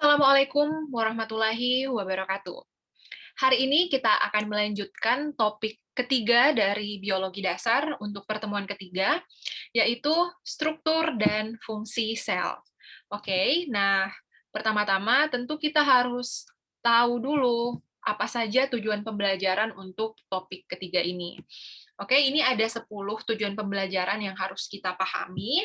Assalamualaikum warahmatullahi wabarakatuh. Hari ini kita akan melanjutkan topik ketiga dari biologi dasar untuk pertemuan ketiga, yaitu struktur dan fungsi sel. Oke, nah pertama-tama tentu kita harus tahu dulu apa saja tujuan pembelajaran untuk topik ketiga ini. Oke, ini ada 10 tujuan pembelajaran yang harus kita pahami.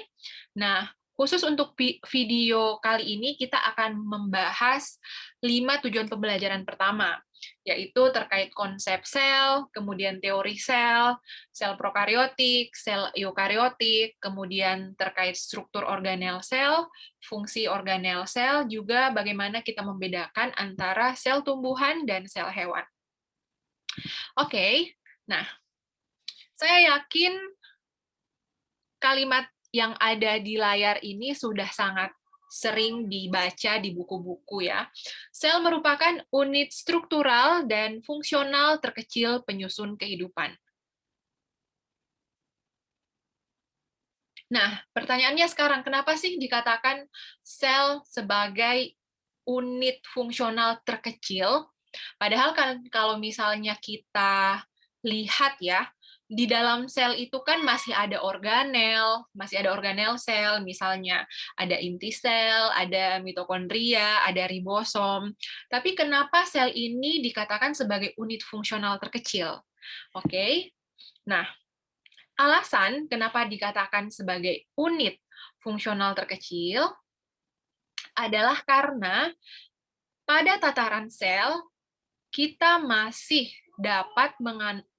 Nah, khusus untuk video kali ini kita akan membahas 5 tujuan pembelajaran pertama, yaitu terkait konsep sel, kemudian teori sel, sel prokariotik, sel eukariotik, kemudian terkait struktur organel sel, fungsi organel sel, juga bagaimana kita membedakan antara sel tumbuhan dan sel hewan. Oke, nah saya yakin kalimat yang ada di layar ini sudah sangat sering dibaca di buku-buku ya. Sel merupakan unit struktural dan fungsional terkecil penyusun kehidupan. Nah, pertanyaannya sekarang, kenapa sih dikatakan sel sebagai unit fungsional terkecil? Padahal kan kalau misalnya kita lihat ya, di dalam sel itu kan masih ada organel sel, misalnya ada inti sel, ada mitokondria, ada ribosom. Tapi kenapa sel ini dikatakan sebagai unit fungsional terkecil? Oke. Nah, alasan kenapa dikatakan sebagai unit fungsional terkecil adalah karena pada tataran sel kita masih dapat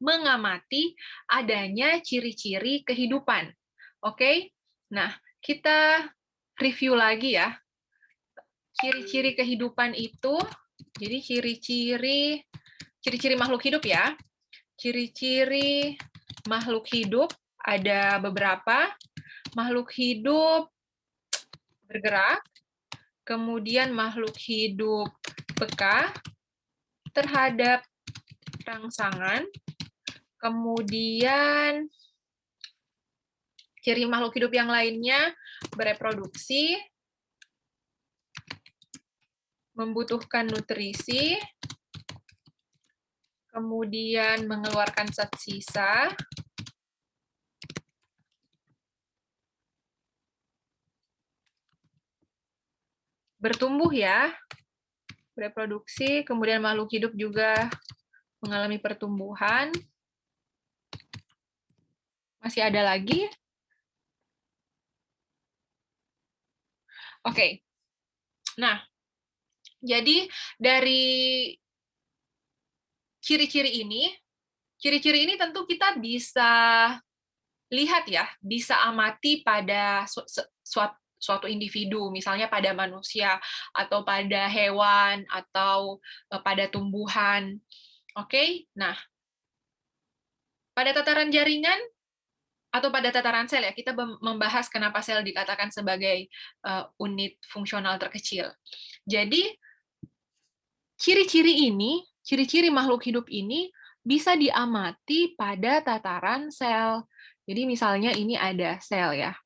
mengamati adanya ciri-ciri kehidupan. Oke? Nah, kita review lagi ya. Ciri-ciri kehidupan itu, jadi ciri-ciri makhluk hidup ya. Ciri-ciri makhluk hidup ada beberapa. Makhluk hidup bergerak, kemudian makhluk hidup peka terhadap rangsangan, kemudian ciri makhluk hidup yang lainnya bereproduksi, membutuhkan nutrisi, kemudian mengeluarkan zat sisa, bertumbuh ya, bereproduksi, kemudian makhluk hidup juga mengalami pertumbuhan. Masih ada lagi? Oke. Nah, jadi dari ciri-ciri ini tentu kita bisa lihat ya, bisa amati pada suatu individu, misalnya pada manusia, atau pada hewan, atau pada tumbuhan. Oke, nah, pada tataran jaringan, atau pada tataran sel ya, kita membahas kenapa sel dikatakan sebagai unit fungsional terkecil. Jadi, ciri-ciri makhluk hidup ini bisa diamati pada tataran sel. Jadi misalnya ini ada sel ya.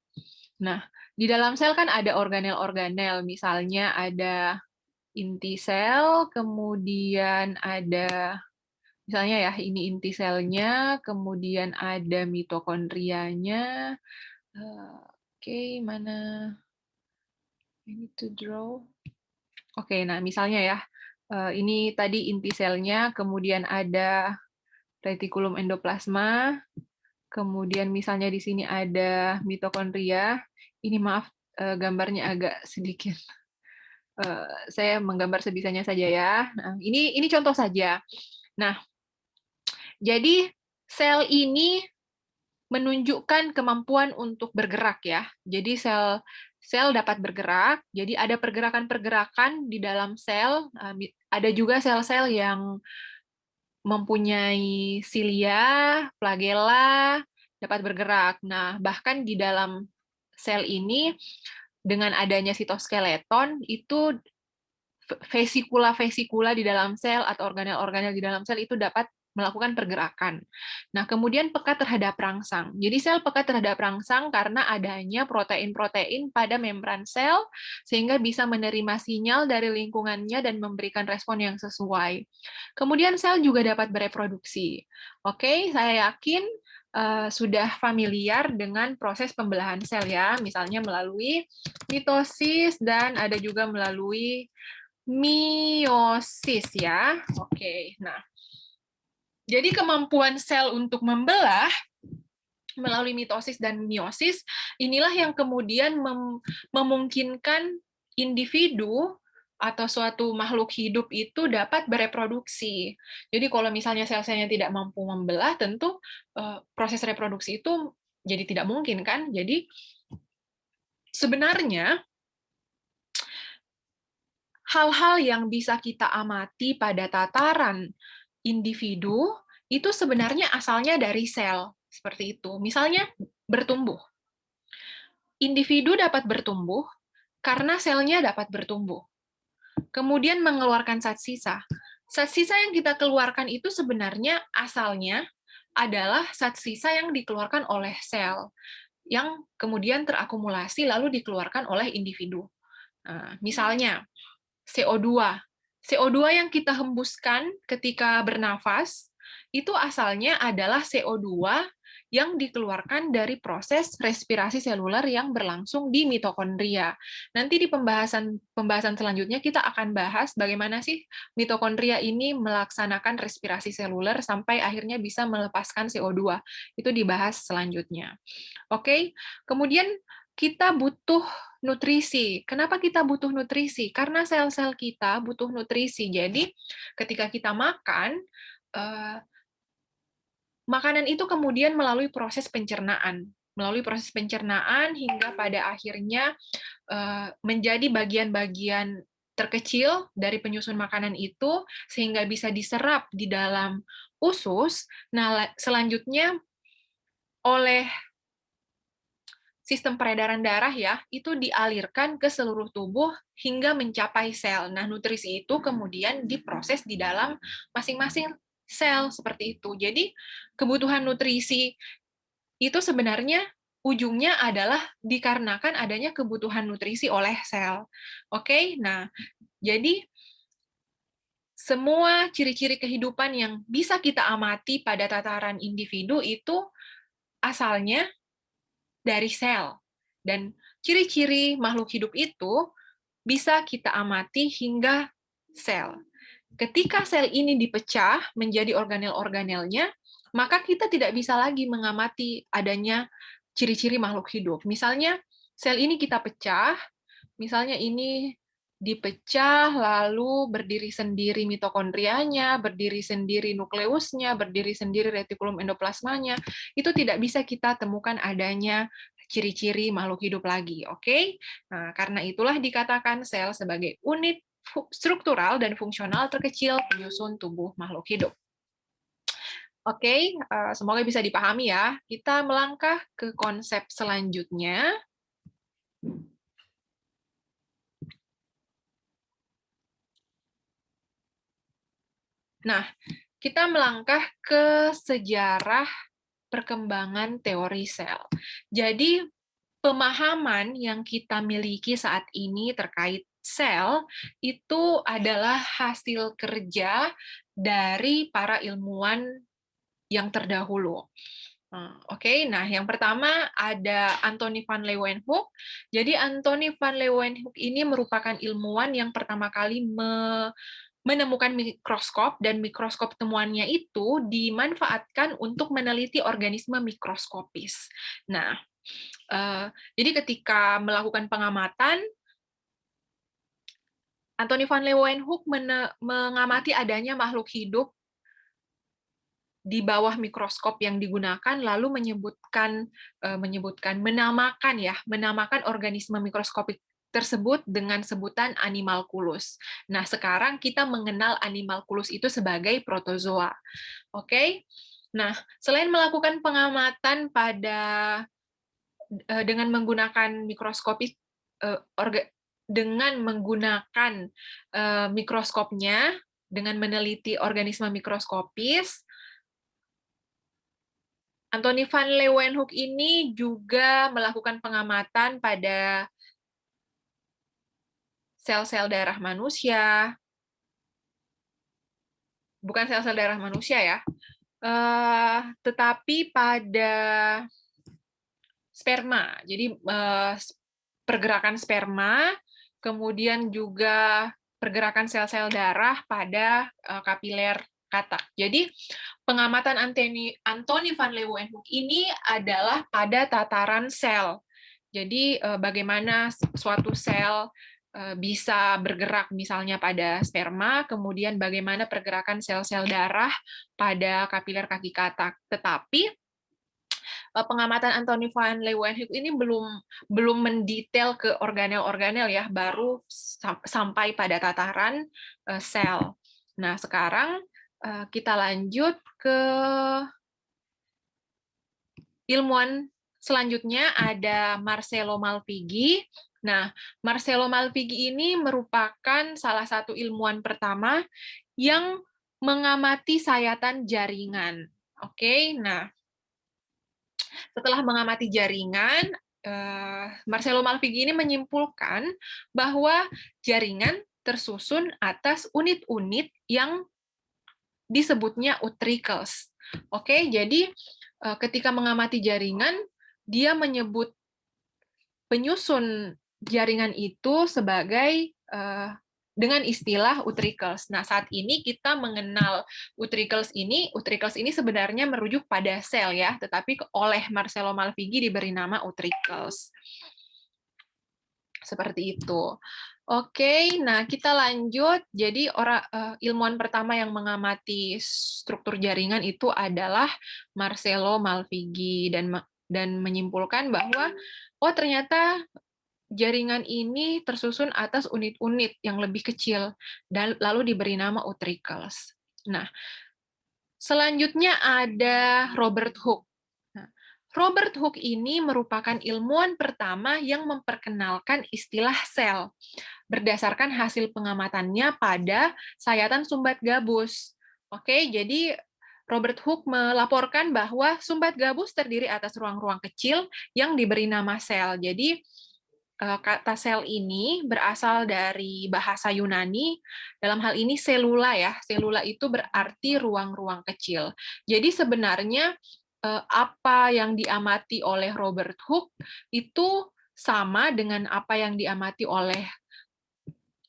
Nah, di dalam sel kan ada organel-organel, misalnya ada inti sel, kemudian ada misalnya ya, ini inti selnya, kemudian ada mitokondrianya. Oke, mana? I need to draw. Oke, nah misalnya ya, ini tadi inti selnya, kemudian ada retikulum endoplasma, kemudian misalnya di sini ada mitokondria. Ini maaf, gambarnya agak sedikit. Saya menggambar sebisanya saja ya. Nah, ini contoh saja. Nah, jadi sel ini menunjukkan kemampuan untuk bergerak ya. Jadi sel dapat bergerak. Jadi ada pergerakan-pergerakan di dalam sel. Ada juga sel-sel yang mempunyai silia, flagella, dapat bergerak. Nah, bahkan di dalam sel ini dengan adanya sitoskeleton itu vesikula-vesikula di dalam sel atau organel-organel di dalam sel itu dapat melakukan pergerakan. Nah, kemudian peka terhadap rangsang. Jadi sel peka terhadap rangsang karena adanya protein-protein pada membran sel sehingga bisa menerima sinyal dari lingkungannya dan memberikan respon yang sesuai. Kemudian sel juga dapat bereproduksi. Oke, saya yakin sudah familiar dengan proses pembelahan sel ya, misalnya melalui mitosis dan ada juga melalui meiosis ya. Oke, nah jadi kemampuan sel untuk membelah melalui mitosis dan meiosis inilah yang kemudian memungkinkan individu atau suatu makhluk hidup itu dapat bereproduksi. Jadi kalau misalnya sel-selnya tidak mampu membelah, tentu proses reproduksi itu jadi tidak mungkin kan? Jadi sebenarnya hal-hal yang bisa kita amati pada tataran individu itu sebenarnya asalnya dari sel, seperti itu. Misalnya bertumbuh. Individu dapat bertumbuh karena selnya dapat bertumbuh. Kemudian mengeluarkan zat sisa. Zat sisa yang kita keluarkan itu sebenarnya asalnya adalah zat sisa yang dikeluarkan oleh sel, yang kemudian terakumulasi lalu dikeluarkan oleh individu. Nah, misalnya, CO2. CO2 yang kita hembuskan ketika bernafas, itu asalnya adalah CO2 yang dikeluarkan dari proses respirasi seluler yang berlangsung di mitokondria. Nanti di pembahasan selanjutnya kita akan bahas bagaimana sih mitokondria ini melaksanakan respirasi seluler sampai akhirnya bisa melepaskan CO2. Itu dibahas selanjutnya. Oke, kemudian kita butuh nutrisi. Kenapa kita butuh nutrisi? Karena sel-sel kita butuh nutrisi. Jadi, ketika kita makan, makanan itu kemudian melalui proses pencernaan. Melalui proses pencernaan hingga pada akhirnya menjadi bagian-bagian terkecil dari penyusun makanan itu, sehingga bisa diserap di dalam usus. Nah, selanjutnya oleh sistem peredaran darah ya, itu dialirkan ke seluruh tubuh hingga mencapai sel. Nah, nutrisi itu kemudian diproses di dalam masing-masing sel seperti itu. Jadi, kebutuhan nutrisi itu sebenarnya ujungnya adalah dikarenakan adanya kebutuhan nutrisi oleh sel. Oke, nah, jadi semua ciri-ciri kehidupan yang bisa kita amati pada tataran individu itu asalnya dari sel. Dan ciri-ciri makhluk hidup itu bisa kita amati hingga sel. Ketika sel ini dipecah menjadi organel-organelnya, maka kita tidak bisa lagi mengamati adanya ciri-ciri makhluk hidup. Misalnya, sel ini kita pecah, misalnya ini dipecah, lalu berdiri sendiri mitokondrianya, berdiri sendiri nukleusnya, berdiri sendiri retikulum endoplasmanya, itu tidak bisa kita temukan adanya ciri-ciri makhluk hidup lagi. Oke? Nah, karena itulah dikatakan sel sebagai unit struktural dan fungsional terkecil penyusun tubuh makhluk hidup. Oke, semoga bisa dipahami ya. Kita melangkah ke konsep selanjutnya. Nah, kita melangkah ke sejarah perkembangan teori sel. Jadi, pemahaman yang kita miliki saat ini terkait sel itu adalah hasil kerja dari para ilmuwan yang terdahulu. Oke, nah yang pertama ada Antony van Leeuwenhoek. Jadi Antony van Leeuwenhoek ini merupakan ilmuwan yang pertama kali menemukan mikroskop, dan mikroskop temuannya itu dimanfaatkan untuk meneliti organisme mikroskopis. Nah, jadi ketika melakukan pengamatan, Antony van Leeuwenhoek mengamati adanya makhluk hidup di bawah mikroskop yang digunakan, lalu menamakan organisme mikroskopik tersebut dengan sebutan animalculus. Nah, sekarang kita mengenal animalculus itu sebagai protozoa. Oke? Nah, selain melakukan pengamatan dengan menggunakan mikroskopnya, dengan meneliti organisme mikroskopis, Anthony van Leeuwenhoek ini juga melakukan pengamatan pada sel-sel darah manusia, bukan sel-sel darah manusia ya, tetapi pada sperma. Jadi pergerakan sperma, kemudian juga pergerakan sel-sel darah pada kapiler katak. Jadi pengamatan Anthony van Leeuwenhoek ini adalah pada tataran sel. Jadi bagaimana suatu sel bisa bergerak misalnya pada sperma, kemudian bagaimana pergerakan sel-sel darah pada kapiler kaki katak. Tetapi pengamatan Anthony van Leeuwenhoek ini belum mendetail ke organel-organel ya, baru sampai pada tataran sel. Nah, sekarang kita lanjut ke ilmuwan selanjutnya, ada Marcello Malpighi. Nah, Marcello Malpighi ini merupakan salah satu ilmuwan pertama yang mengamati sayatan jaringan. Oke, nah setelah mengamati jaringan, Marcello Malpighi ini menyimpulkan bahwa jaringan tersusun atas unit-unit yang disebutnya utricles. Oke, jadi ketika mengamati jaringan, dia menyebut penyusun jaringan itu sebagai dengan istilah utricles. Nah, saat ini kita mengenal utricles ini sebenarnya merujuk pada sel ya, tetapi oleh Marcello Malpighi diberi nama utricles. Seperti itu. Oke, nah kita lanjut. Jadi ilmuwan pertama yang mengamati struktur jaringan itu adalah Marcello Malpighi dan menyimpulkan bahwa ternyata jaringan ini tersusun atas unit-unit yang lebih kecil dan lalu diberi nama utricles. Nah, selanjutnya ada Robert Hooke. Robert Hooke ini merupakan ilmuwan pertama yang memperkenalkan istilah sel berdasarkan hasil pengamatannya pada sayatan sumbat gabus. Oke, jadi Robert Hooke melaporkan bahwa sumbat gabus terdiri atas ruang-ruang kecil yang diberi nama sel. Jadi kata sel ini berasal dari bahasa Yunani, dalam hal ini selula ya. Selula itu berarti ruang-ruang kecil. Jadi sebenarnya apa yang diamati oleh Robert Hooke itu sama dengan apa yang diamati oleh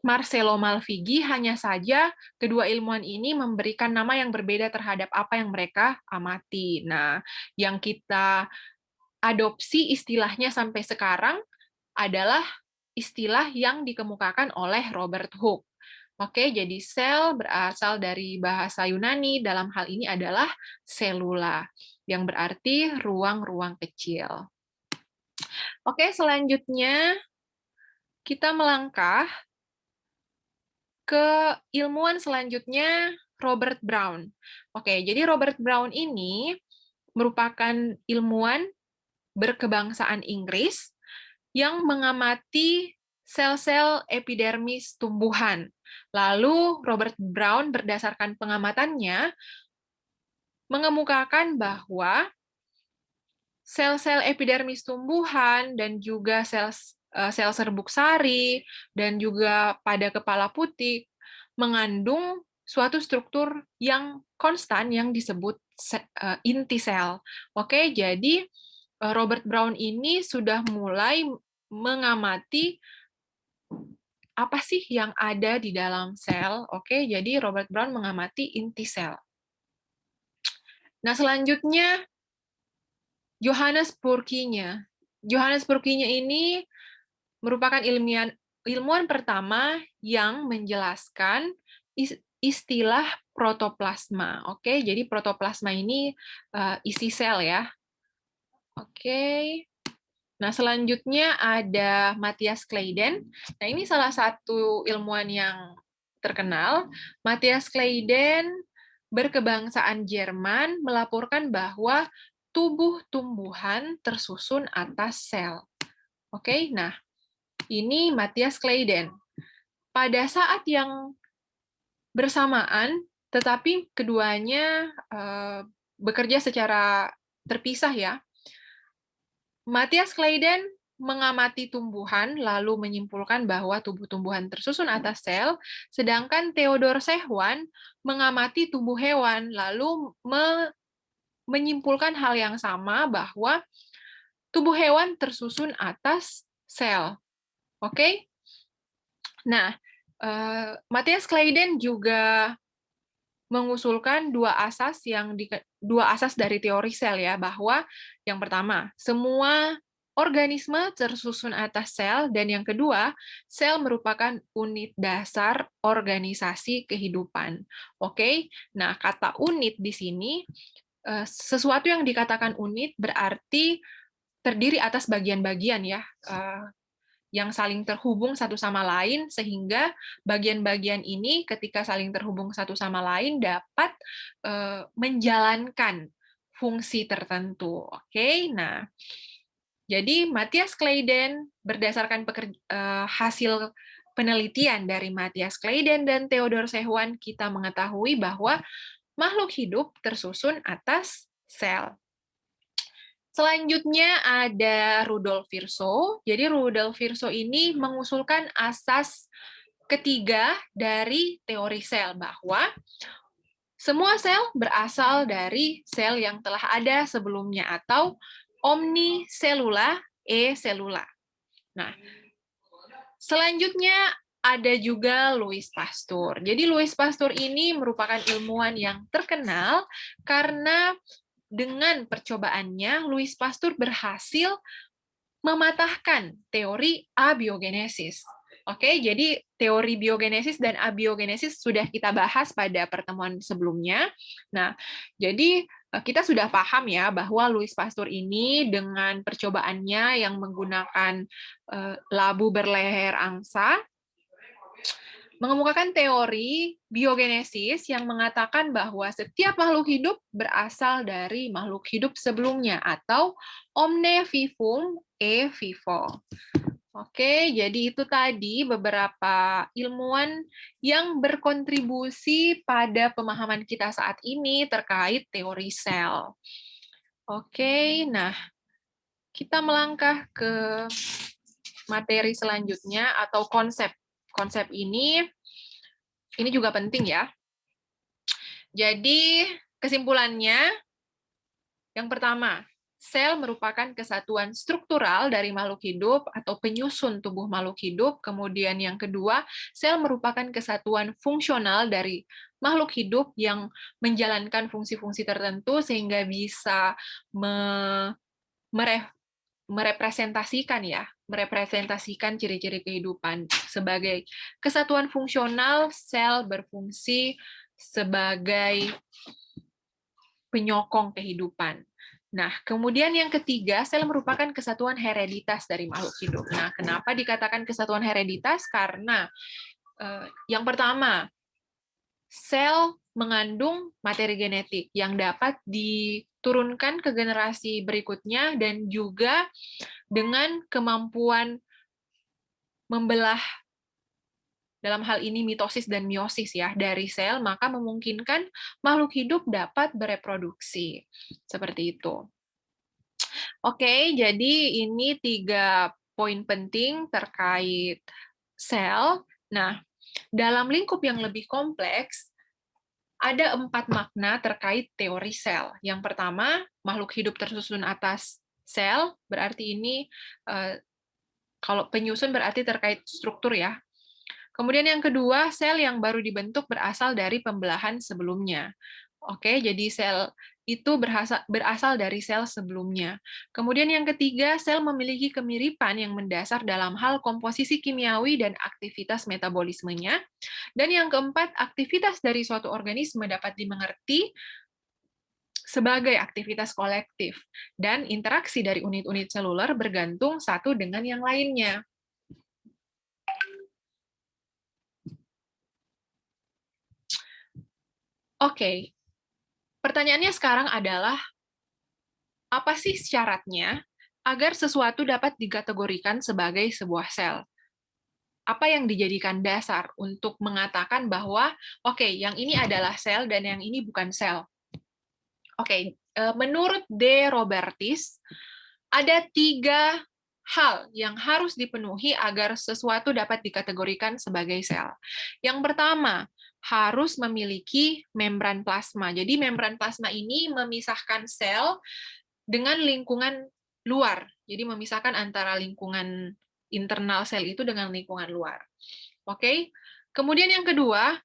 Marcello Malpighi, hanya saja kedua ilmuwan ini memberikan nama yang berbeda terhadap apa yang mereka amati. Nah, yang kita adopsi istilahnya sampai sekarang adalah istilah yang dikemukakan oleh Robert Hooke. Oke, jadi sel berasal dari bahasa Yunani, dalam hal ini adalah selula, yang berarti ruang-ruang kecil. Oke, selanjutnya kita melangkah ke ilmuwan selanjutnya, Robert Brown. Oke, jadi Robert Brown ini merupakan ilmuwan berkebangsaan Inggris yang mengamati sel-sel epidermis tumbuhan. Lalu Robert Brown berdasarkan pengamatannya mengemukakan bahwa sel-sel epidermis tumbuhan dan juga sel serbuk sari dan juga pada kepala putih mengandung suatu struktur yang konstan yang disebut inti sel. Oke, jadi Robert Brown ini sudah mulai mengamati apa sih yang ada di dalam sel. Oke, jadi Robert Brown mengamati inti sel. Nah, selanjutnya Johannes Purkinje. Johannes Purkinje ini merupakan ilmuwan pertama yang menjelaskan istilah protoplasma. Oke, jadi protoplasma ini isi sel ya. Oke. Nah, selanjutnya ada Matthias Kleiden. Nah, ini salah satu ilmuwan yang terkenal. Matthias Kleiden berkebangsaan Jerman melaporkan bahwa tubuh tumbuhan tersusun atas sel. Oke, nah ini Matthias Kleiden. Pada saat yang bersamaan, tetapi keduanya bekerja secara terpisah ya. Matthias Kleiden mengamati tumbuhan lalu menyimpulkan bahwa tubuh tumbuhan tersusun atas sel, sedangkan Theodor Sehwan mengamati tubuh hewan lalu menyimpulkan hal yang sama bahwa tubuh hewan tersusun atas sel. Oke? Nah, Matthias Kleiden juga mengusulkan dua asas dari teori sel ya, bahwa yang pertama, semua organisme tersusun atas sel, dan yang kedua, sel merupakan unit dasar organisasi kehidupan. Oke? Nah, kata unit di sini, sesuatu yang dikatakan unit berarti terdiri atas bagian-bagian ya, yang saling terhubung satu sama lain, sehingga bagian-bagian ini ketika saling terhubung satu sama lain dapat menjalankan fungsi tertentu. Oke, nah, jadi Matthias Kleiden berdasarkan hasil penelitian dari Matthias Kleiden dan Theodor Sehwan, kita mengetahui bahwa makhluk hidup tersusun atas sel. Selanjutnya ada Rudolf Virchow. Jadi Rudolf Virchow ini mengusulkan asas ketiga dari teori sel, bahwa semua sel berasal dari sel yang telah ada sebelumnya, atau omniselula e cellula. Nah, selanjutnya ada juga Louis Pasteur. Jadi Louis Pasteur ini merupakan ilmuwan yang terkenal karena dengan percobaannya, Louis Pasteur berhasil mematahkan teori abiogenesis. Oke, jadi teori biogenesis dan abiogenesis sudah kita bahas pada pertemuan sebelumnya. Nah, jadi kita sudah paham ya bahwa Louis Pasteur ini dengan percobaannya yang menggunakan labu berleher angsa, mengemukakan teori biogenesis yang mengatakan bahwa setiap makhluk hidup berasal dari makhluk hidup sebelumnya, atau omne vivum e vivo. Oke, jadi itu tadi beberapa ilmuwan yang berkontribusi pada pemahaman kita saat ini terkait teori sel. Oke, nah kita melangkah ke materi selanjutnya atau konsep. Konsep ini juga penting ya. Jadi kesimpulannya, yang pertama, sel merupakan kesatuan struktural dari makhluk hidup atau penyusun tubuh makhluk hidup. Kemudian yang kedua, sel merupakan kesatuan fungsional dari makhluk hidup yang menjalankan fungsi-fungsi tertentu sehingga bisa merepresentasikan ciri-ciri kehidupan. Sebagai kesatuan fungsional, sel berfungsi sebagai penyokong kehidupan. Nah, kemudian yang ketiga, sel merupakan kesatuan hereditas dari makhluk hidup. Nah, kenapa dikatakan kesatuan hereditas? Karena yang pertama, sel mengandung materi genetik yang dapat diturunkan ke generasi berikutnya, dan juga dengan kemampuan membelah, dalam hal ini mitosis dan meiosis ya, dari sel, maka memungkinkan makhluk hidup dapat bereproduksi. Seperti itu. Oke, jadi ini 3 poin penting terkait sel. Nah, dalam lingkup yang lebih kompleks, ada 4 makna terkait teori sel. Yang pertama, makhluk hidup tersusun atas sel, berarti ini kalau penyusun berarti terkait struktur ya. Kemudian yang kedua, sel yang baru dibentuk berasal dari pembelahan sebelumnya. Oke, jadi sel itu berasal dari sel sebelumnya. Kemudian yang ketiga, sel memiliki kemiripan yang mendasar dalam hal komposisi kimiawi dan aktivitas metabolismenya. Dan yang keempat, aktivitas dari suatu organisme dapat dimengerti sebagai aktivitas kolektif, dan interaksi dari unit-unit seluler bergantung satu dengan yang lainnya. Oke, pertanyaannya sekarang adalah, apa sih syaratnya agar sesuatu dapat dikategorikan sebagai sebuah sel? Apa yang dijadikan dasar untuk mengatakan bahwa, oke, yang ini adalah sel dan yang ini bukan sel? Oke, menurut De Robertis, ada 3 hal yang harus dipenuhi agar sesuatu dapat dikategorikan sebagai sel. Yang pertama, harus memiliki membran plasma. Jadi membran plasma ini memisahkan sel dengan lingkungan luar. Jadi memisahkan antara lingkungan internal sel itu dengan lingkungan luar. Oke. Kemudian yang kedua,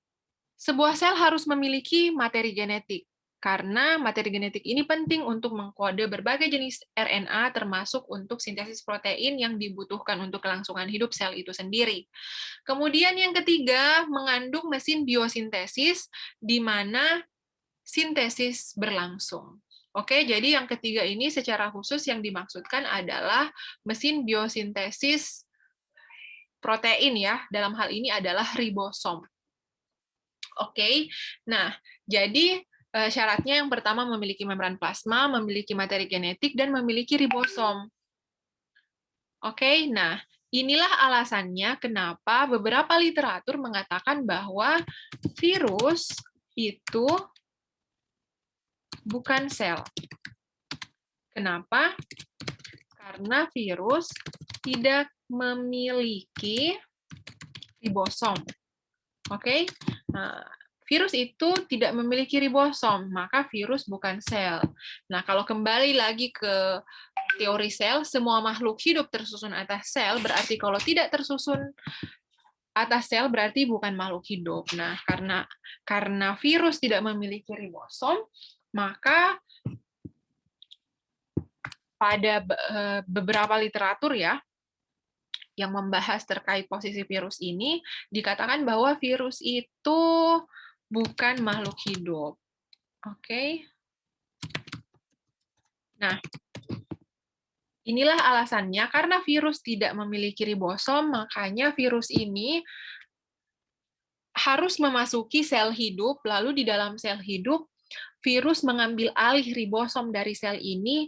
sebuah sel harus memiliki materi genetik, karena materi genetik ini penting untuk mengkode berbagai jenis RNA, termasuk untuk sintesis protein yang dibutuhkan untuk kelangsungan hidup sel itu sendiri. Kemudian yang ketiga, mengandung mesin biosintesis, di mana sintesis berlangsung. Oke, jadi yang ketiga ini secara khusus yang dimaksudkan adalah mesin biosintesis protein ya, dalam hal ini adalah ribosom. Oke, nah jadi syaratnya yang pertama memiliki membran plasma, memiliki materi genetik, dan memiliki ribosom. Oke, nah inilah alasannya kenapa beberapa literatur mengatakan bahwa virus itu bukan sel. Kenapa? Karena virus tidak memiliki ribosom. Oke, nah, virus itu tidak memiliki ribosom, maka virus bukan sel. Nah, kalau kembali lagi ke teori sel, semua makhluk hidup tersusun atas sel, berarti kalau tidak tersusun atas sel berarti bukan makhluk hidup. Nah, karena virus tidak memiliki ribosom, maka pada beberapa literatur ya, yang membahas terkait posisi virus ini, dikatakan bahwa virus itu bukan makhluk hidup. Oke. Nah, inilah alasannya, karena virus tidak memiliki ribosom, makanya virus ini harus memasuki sel hidup, lalu di dalam sel hidup, virus mengambil alih ribosom dari sel ini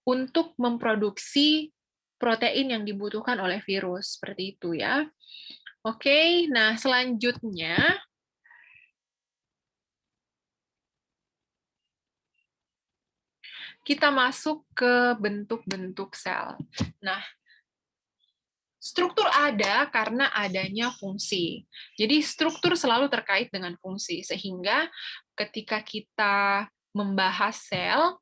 untuk memproduksi protein yang dibutuhkan oleh virus. Seperti itu ya. Oke, nah selanjutnya, kita masuk ke bentuk-bentuk sel. Nah, struktur ada karena adanya fungsi. Jadi struktur selalu terkait dengan fungsi, sehingga ketika kita membahas sel,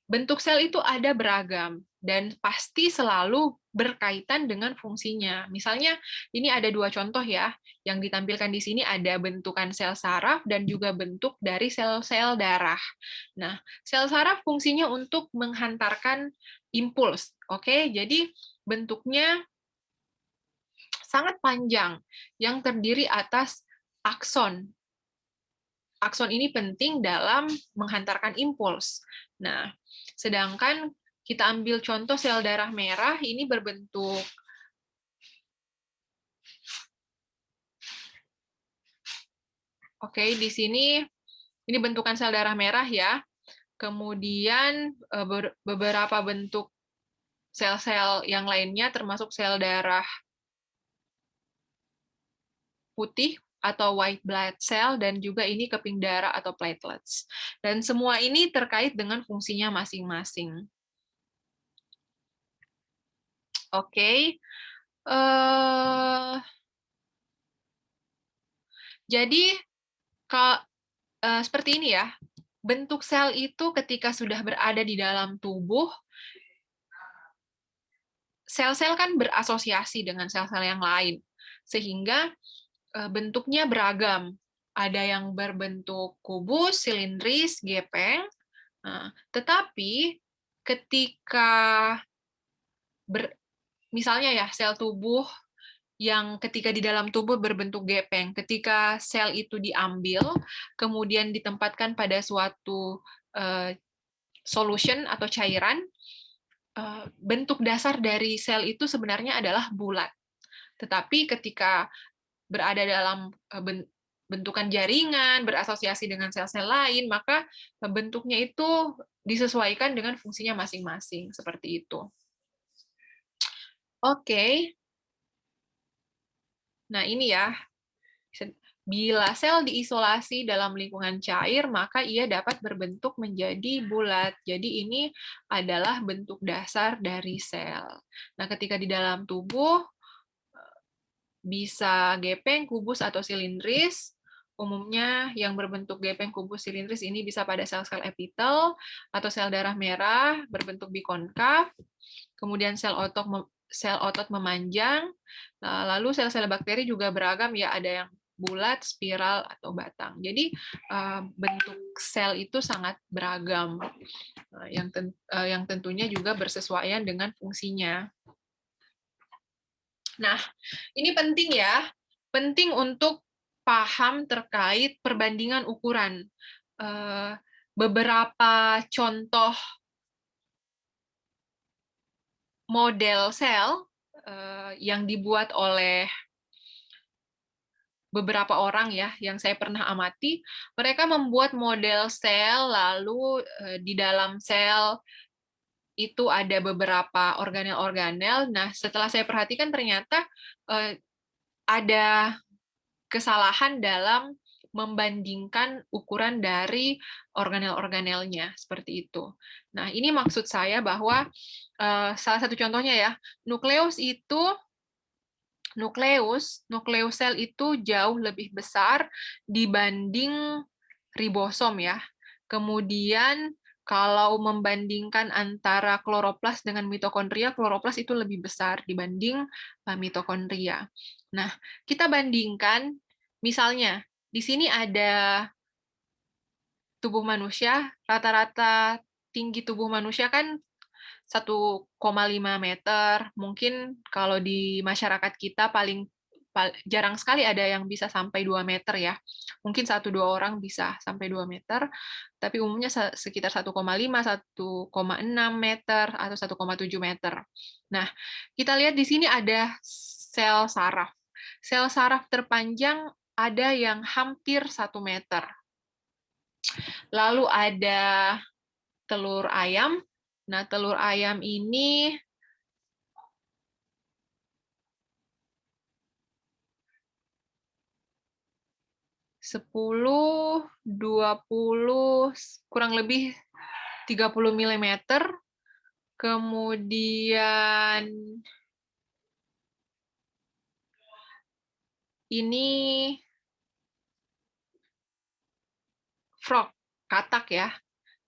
bentuk sel itu ada beragam, dan pasti selalu berkaitan dengan fungsinya. Misalnya, ini ada 2 contoh ya, yang ditampilkan di sini ada bentukan sel saraf dan juga bentuk dari sel-sel darah. Nah, sel saraf fungsinya untuk menghantarkan impuls. Oke, jadi bentuknya sangat panjang, yang terdiri atas akson. Akson ini penting dalam menghantarkan impuls. Nah, sedangkan kita ambil contoh sel darah merah, ini berbentuk di sini ini bentukan sel darah merah ya. Kemudian beberapa bentuk sel-sel yang lainnya termasuk sel darah putih atau white blood cell, dan juga ini keping darah atau platelets. Dan semua ini terkait dengan fungsinya masing-masing. Oke. Jadi, seperti ini ya, bentuk sel itu ketika sudah berada di dalam tubuh, sel-sel kan berasosiasi dengan sel-sel yang lain, sehingga bentuknya beragam. Ada yang berbentuk kubus, silindris, gepeng. Nah, tetapi ketika misalnya ya sel tubuh yang ketika di dalam tubuh berbentuk gepeng, ketika sel itu diambil, kemudian ditempatkan pada suatu solution atau cairan, bentuk dasar dari sel itu sebenarnya adalah bulat. Tetapi ketika berada dalam bentukan jaringan, berasosiasi dengan sel-sel lain, maka bentuknya itu disesuaikan dengan fungsinya masing-masing, seperti itu. Oke. Nah, ini ya, Bila sel diisolasi dalam lingkungan cair, maka ia dapat berbentuk menjadi bulat. Jadi ini adalah bentuk dasar dari sel. Nah, ketika di dalam tubuh, bisa gepeng, kubus, atau silindris. Umumnya yang berbentuk gepeng, kubus, silindris ini bisa pada sel-sel epitel atau sel darah merah berbentuk bikonkav. Kemudian sel otot memanjang. Lalu sel-sel bakteri juga beragam ya, ada yang bulat, spiral, atau batang. Jadi bentuk sel itu sangat beragam, yang tentunya juga bersesuaian dengan fungsinya. Nah, ini penting ya, penting untuk paham terkait perbandingan ukuran. Beberapa contoh model sel yang dibuat oleh beberapa orang ya, yang saya pernah amati, mereka membuat model sel, lalu di dalam sel itu ada beberapa organel-organel. Nah, setelah saya perhatikan ternyata ada kesalahan dalam membandingkan ukuran dari organel-organelnya, seperti itu. Nah, ini maksud saya bahwa salah satu contohnya ya, nukleus sel itu jauh lebih besar dibanding ribosom ya. Kemudian kalau membandingkan antara kloroplas dengan mitokondria, kloroplas itu lebih besar dibanding mitokondria. Nah, kita bandingkan, misalnya, di sini ada tubuh manusia, rata-rata tinggi tubuh manusia kan 1,5 meter. Mungkin kalau di masyarakat kita jarang sekali ada yang bisa sampai 2 meter ya. Mungkin 1-2 orang bisa sampai 2 meter, tapi umumnya sekitar 1,5, 1,6 meter, atau 1,7 meter. Nah, kita lihat di sini ada sel saraf. Sel saraf terpanjang ada yang hampir 1 meter. Lalu ada telur ayam. Nah, telur ayam ini sepuluh, 20, kurang lebih 30 mm. Kemudian ini frog, katak ya.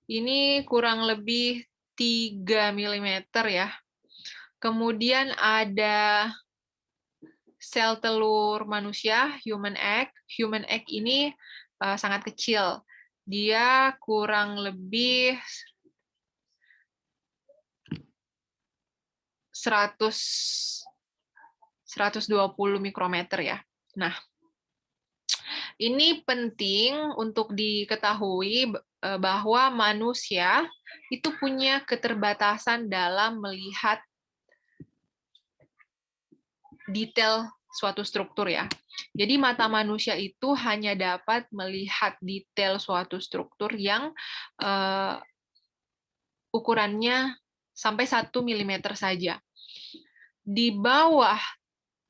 Ini kurang lebih 3 mm ya. Kemudian ada sel telur manusia, human egg. Human egg ini sangat kecil. Dia kurang lebih 120 mikrometer ya. Nah, ini penting untuk diketahui bahwa manusia itu punya keterbatasan dalam melihat detail suatu struktur ya. Jadi mata manusia itu hanya dapat melihat detail suatu struktur yang ukurannya sampai 1 mm saja. Di bawah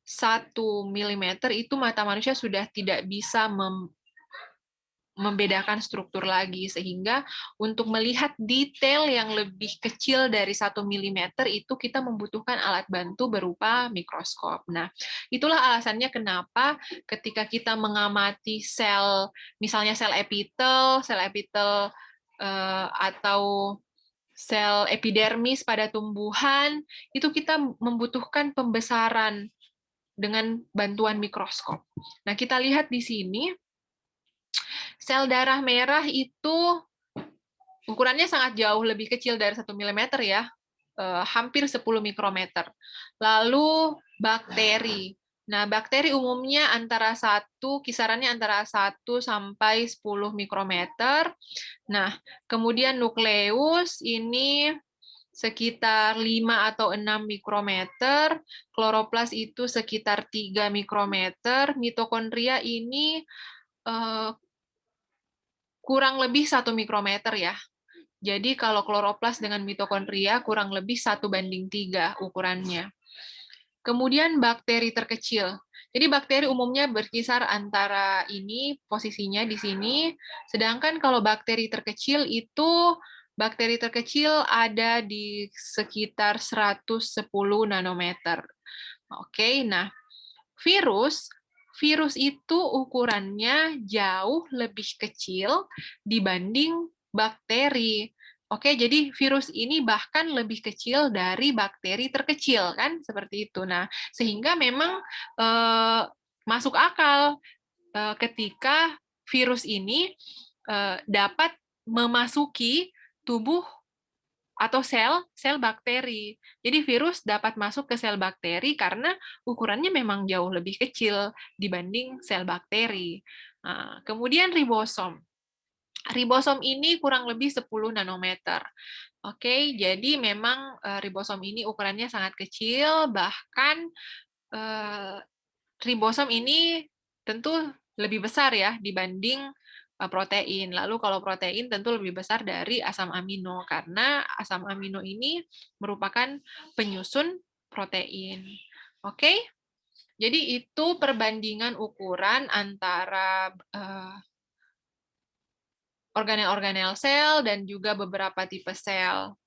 1 mm itu mata manusia sudah tidak bisa membedakan struktur lagi, sehingga untuk melihat detail yang lebih kecil dari 1 mm itu kita membutuhkan alat bantu berupa mikroskop. Nah, itulah alasannya kenapa ketika kita mengamati sel, misalnya sel epitel atau sel epidermis pada tumbuhan, itu kita membutuhkan pembesaran dengan bantuan mikroskop. Nah, kita lihat di sini, sel darah merah itu ukurannya sangat jauh lebih kecil dari 1 mm ya, hampir 10 mikrometer. Lalu bakteri. Nah, bakteri umumnya kisarannya antara 1 sampai 10 mikrometer. Nah, kemudian nukleus ini sekitar 5 atau 6 mikrometer, kloroplas itu sekitar 3 mikrometer, mitokondria ini kurang lebih 1 mikrometer ya. Jadi kalau kloroplas dengan mitokondria kurang lebih 1:3 ukurannya. Kemudian bakteri terkecil. Jadi bakteri umumnya berkisar antara ini, posisinya di sini, sedangkan kalau bakteri terkecil ada di sekitar 110 nanometer. Oke, nah virus virus itu ukurannya jauh lebih kecil dibanding bakteri. Oke, jadi virus ini bahkan lebih kecil dari bakteri terkecil, kan? Seperti itu. Nah, sehingga memang eh, masuk akal ketika virus ini dapat memasuki tubuh atau sel bakteri. Jadi virus dapat masuk ke sel bakteri karena ukurannya memang jauh lebih kecil dibanding sel bakteri. Nah, kemudian ribosom. Ribosom ini kurang lebih 10 nanometer. Oke, jadi memang ribosom ini ukurannya sangat kecil, bahkan eh, ribosom ini tentu lebih besar ya dibanding protein. Lalu kalau protein tentu lebih besar dari asam amino karena asam amino ini merupakan penyusun protein. Oke? Jadi itu perbandingan ukuran antara organel-organel sel dan juga beberapa tipe sel.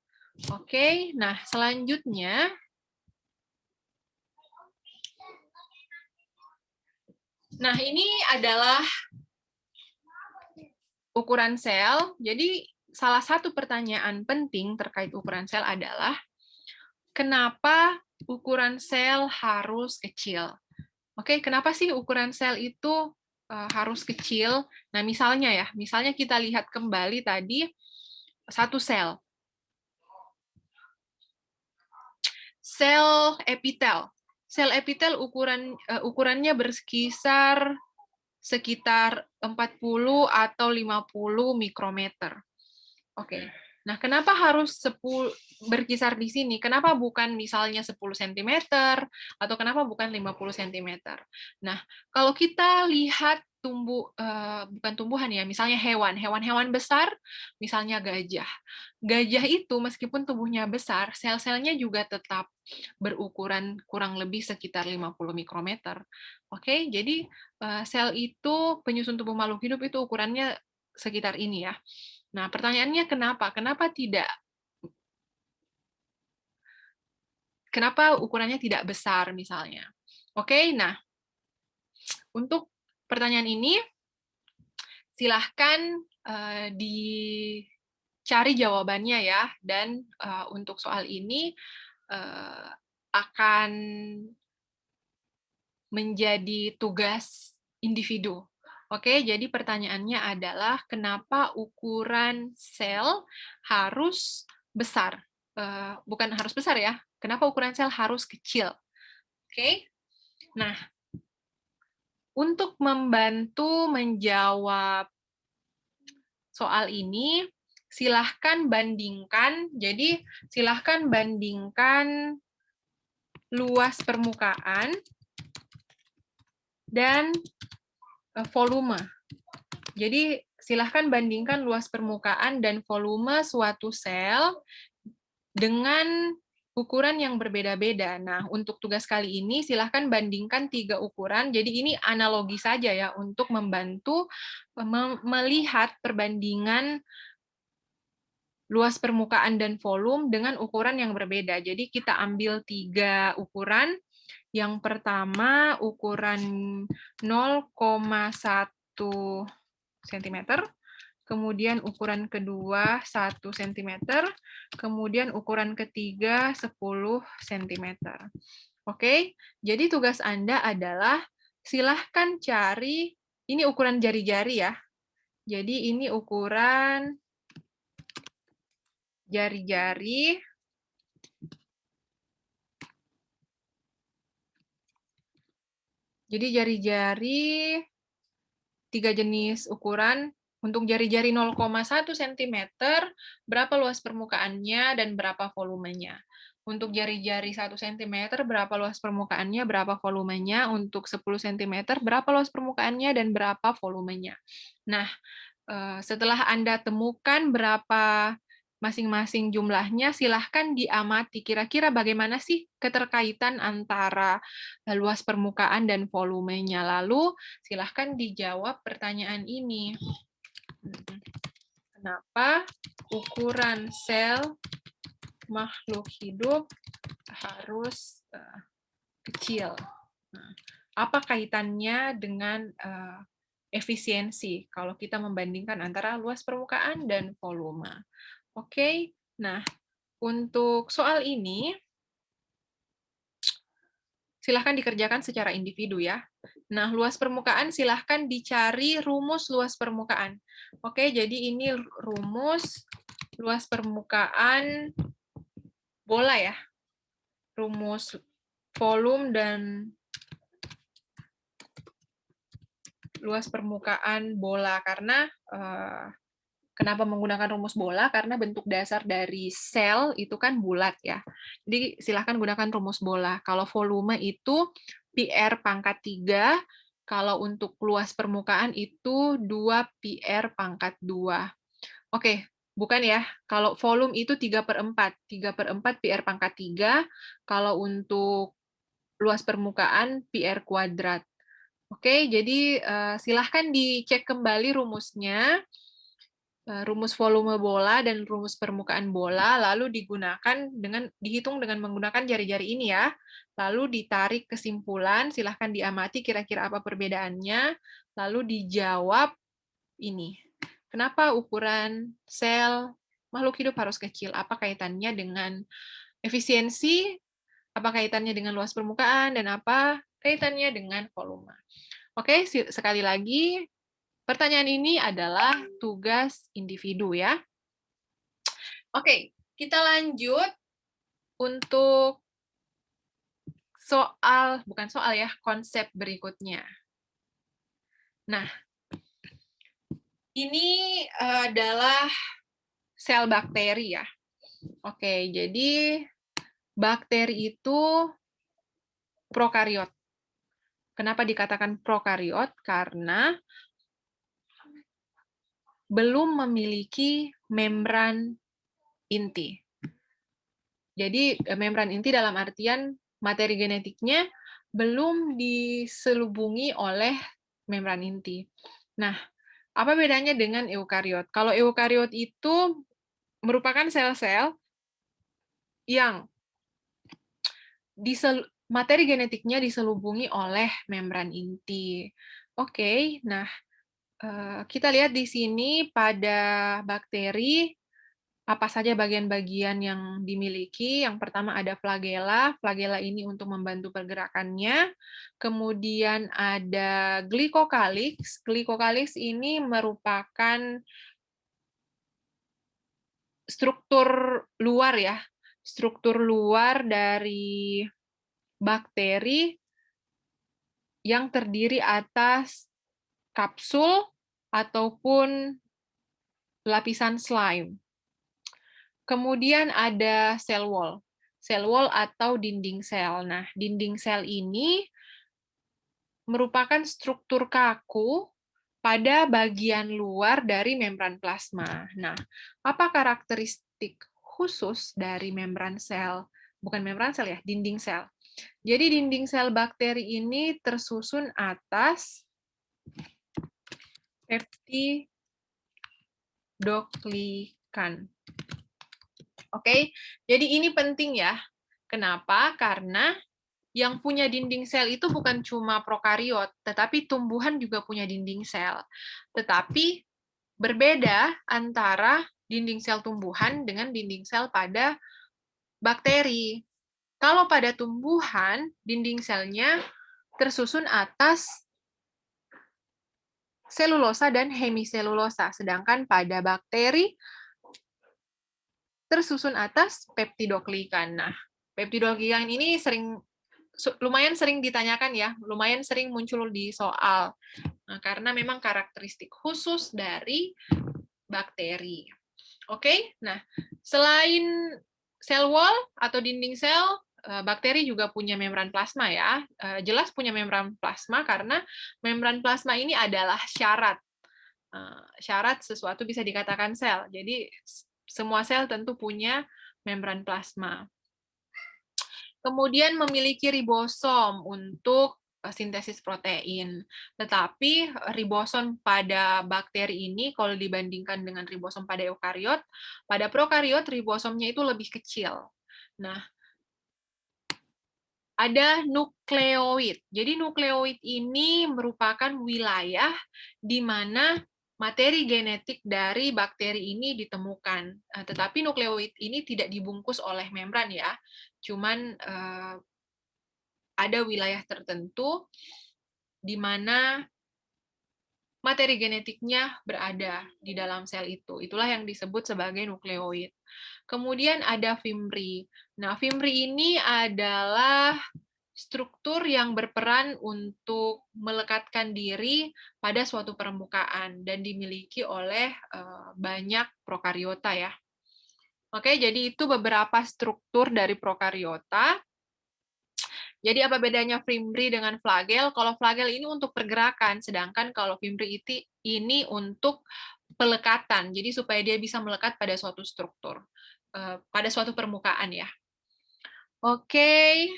Oke, nah selanjutnya ini adalah ukuran sel. Jadi salah satu pertanyaan penting terkait ukuran sel adalah kenapa ukuran sel harus kecil? Oke, kenapa sih ukuran sel itu harus kecil? Nah, misalnya kita lihat kembali tadi satu sel. Sel epitel. Sel epitel ukurannya berkisar sekitar 40 atau 50 mikrometer. Oke. Nah, kenapa harus berkisar di sini? Kenapa bukan misalnya 10 cm atau kenapa bukan 50 cm? Nah, kalau kita lihat bukan tumbuhan ya, misalnya hewan-hewan besar, misalnya gajah. Gajah itu meskipun tubuhnya besar, sel-selnya juga tetap berukuran kurang lebih sekitar 50 mikrometer. Oke, jadi sel itu penyusun tubuh makhluk hidup itu ukurannya sekitar ini ya. Nah, pertanyaannya kenapa ukurannya tidak besar misalnya? Oke, nah untuk pertanyaan ini silahkan dicari jawabannya ya, dan untuk soal ini akan menjadi tugas individu. Oke, jadi pertanyaannya adalah kenapa ukuran sel harus besar? Bukan harus besar ya, kenapa ukuran sel harus kecil? Oke, nah untuk membantu menjawab soal ini, silahkan bandingkan. Jadi silahkan bandingkan luas permukaan dan volume. Jadi silahkan bandingkan luas permukaan dan volume suatu sel dengan ukuran yang berbeda-beda. Nah, untuk tugas kali ini silahkan bandingkan 3 ukuran. Jadi ini analogi saja ya untuk membantu melihat perbandingan luas permukaan dan volume dengan ukuran yang berbeda. Jadi kita ambil 3 ukuran. Yang pertama ukuran 0,1 cm, kemudian ukuran kedua 1 cm, kemudian ukuran ketiga 10 cm. Oke, jadi tugas Anda adalah silahkan cari, ini ukuran jari-jari ya. Jadi ini ukuran jari-jari. Jadi jari-jari 3 jenis ukuran. Untuk jari-jari 0,1 cm, berapa luas permukaannya dan berapa volumenya. Untuk jari-jari 1 cm, berapa luas permukaannya, berapa volumenya. Untuk 10 cm, berapa luas permukaannya dan berapa volumenya. Nah, setelah Anda temukan berapa masing-masing jumlahnya silahkan diamati. Kira-kira bagaimana sih keterkaitan antara luas permukaan dan volumenya. Lalu silahkan dijawab pertanyaan ini. Kenapa ukuran sel makhluk hidup harus kecil? Nah, apa kaitannya dengan efisiensi kalau kita membandingkan antara luas permukaan dan volume? Oke, nah untuk soal ini silahkan dikerjakan secara individu ya. Nah, luas permukaan silahkan dicari rumus luas permukaan. Oke, jadi ini rumus luas permukaan bola ya. Rumus volume dan luas permukaan bola. Karena kenapa menggunakan rumus bola? Karena bentuk dasar dari sel itu kan bulat ya. Jadi silahkan gunakan rumus bola. Kalau volume itu PR pangkat 3, kalau untuk luas permukaan itu 2 PR pangkat 2. Oke, bukan ya. Kalau volume itu 3/4. 3/4 PR pangkat 3. Kalau untuk luas permukaan PR kuadrat. Oke, jadi silahkan dicek kembali rumusnya. Rumus volume bola dan rumus permukaan bola, lalu dihitung dengan menggunakan jari-jari ini ya. Lalu ditarik kesimpulan, silahkan diamati kira-kira apa perbedaannya, lalu dijawab ini. Kenapa ukuran sel makhluk hidup harus kecil? Apa kaitannya dengan efisiensi? Apa kaitannya dengan luas permukaan? Dan apa kaitannya dengan volume? Oke, sekali lagi, pertanyaan ini adalah tugas individu ya. Oke, kita lanjut untuk konsep berikutnya. Nah, ini adalah sel bakteri ya. Oke, jadi bakteri itu prokariot. Kenapa dikatakan prokariot? Karena belum memiliki membran inti. Jadi membran inti dalam artian materi genetiknya belum diselubungi oleh membran inti. Nah, apa bedanya dengan eukariot? Kalau eukariot itu merupakan sel-sel yang materi genetiknya diselubungi oleh membran inti. Oke, nah kita lihat di sini pada bakteri apa saja bagian-bagian yang dimiliki. Yang pertama ada flagela. Flagela ini untuk membantu pergerakannya. Kemudian ada glycocalyx. Glycocalyx ini merupakan struktur luar ya. Struktur luar dari bakteri yang terdiri atas kapsul ataupun lapisan slime. Kemudian ada cell wall. Cell wall atau dinding sel. Nah, dinding sel ini merupakan struktur kaku pada bagian luar dari membran plasma. Nah, apa karakteristik khusus dari membran sel? Bukan membran sel ya, dinding sel. Jadi dinding sel bakteri ini tersusun atas peptidoglykan. Oke, jadi ini penting ya. Kenapa? Karena yang punya dinding sel itu bukan cuma prokariot, tetapi tumbuhan juga punya dinding sel. Tetapi berbeda antara dinding sel tumbuhan dengan dinding sel pada bakteri. Kalau pada tumbuhan, dinding selnya tersusun atas selulosa dan hemiselulosa, sedangkan pada bakteri tersusun atas peptidoglykan. Nah, peptidoglykan ini lumayan sering ditanyakan ya, lumayan sering muncul di soal. Nah, karena memang karakteristik khusus dari bakteri. Oke, nah selain sel wall atau dinding sel, bakteri juga punya membran plasma ya. Jelas punya membran plasma karena membran plasma ini adalah syarat. Syarat sesuatu bisa dikatakan sel. Jadi semua sel tentu punya membran plasma. Kemudian memiliki ribosom untuk sintesis protein. Tetapi ribosom pada bakteri ini kalau dibandingkan dengan ribosom pada eukariot, pada prokariot ribosomnya itu lebih kecil. Nah, ada nukleoid. Jadi nukleoid ini merupakan wilayah di mana materi genetik dari bakteri ini ditemukan. Tetapi nukleoid ini tidak dibungkus oleh membran ya. Cuman ada wilayah tertentu di mana materi genetiknya berada di dalam sel itu. Itulah yang disebut sebagai nukleoid. Kemudian ada fimri. Nah, fimri ini adalah struktur yang berperan untuk melekatkan diri pada suatu permukaan dan dimiliki oleh banyak prokariota ya. Oke, jadi itu beberapa struktur dari prokariota. Jadi apa bedanya fimri dengan flagel? Kalau flagel ini untuk pergerakan, sedangkan kalau fimri itu ini untuk pelekatan. Jadi supaya dia bisa melekat pada suatu struktur, pada suatu permukaan ya. Oke,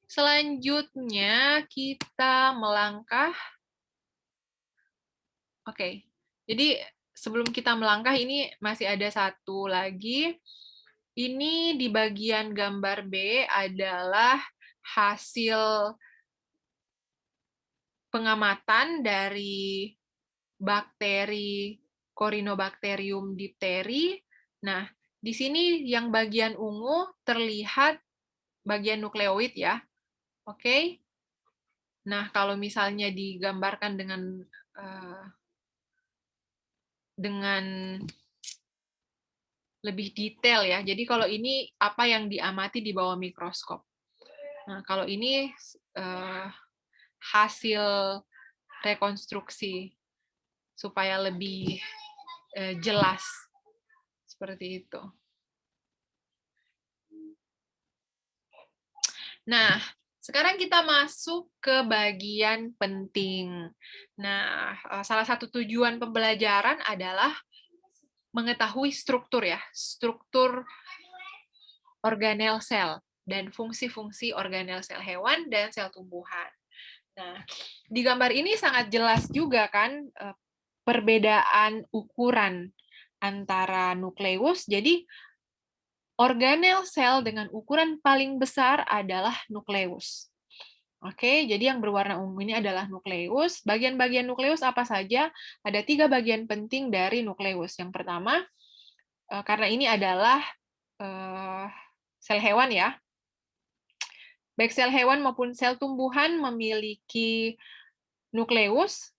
selanjutnya kita melangkah. Oke, jadi sebelum kita melangkah ini masih ada satu lagi. Ini di bagian gambar B adalah hasil pengamatan dari bakteri Corynebacterium diphtheri. Nah, di sini yang bagian ungu terlihat bagian nukleoid ya. Oke. Nah, kalau misalnya digambarkan dengan lebih detail ya. Jadi kalau ini apa yang diamati di bawah mikroskop. Nah, kalau ini hasil rekonstruksi supaya lebih jelas seperti itu. Nah, sekarang kita masuk ke bagian penting. Nah, salah satu tujuan pembelajaran adalah mengetahui struktur ya, struktur organel sel dan fungsi-fungsi organel sel hewan dan sel tumbuhan. Nah, di gambar ini sangat jelas juga kan perbedaan ukuran antara nukleus. Jadi organel sel dengan ukuran paling besar adalah nukleus. Oke, jadi yang berwarna ungu ini adalah nukleus. Bagian-bagian nukleus apa saja? Ada 3 bagian penting dari nukleus. Yang pertama, karena ini adalah sel hewan ya, baik sel hewan maupun sel tumbuhan memiliki nukleus.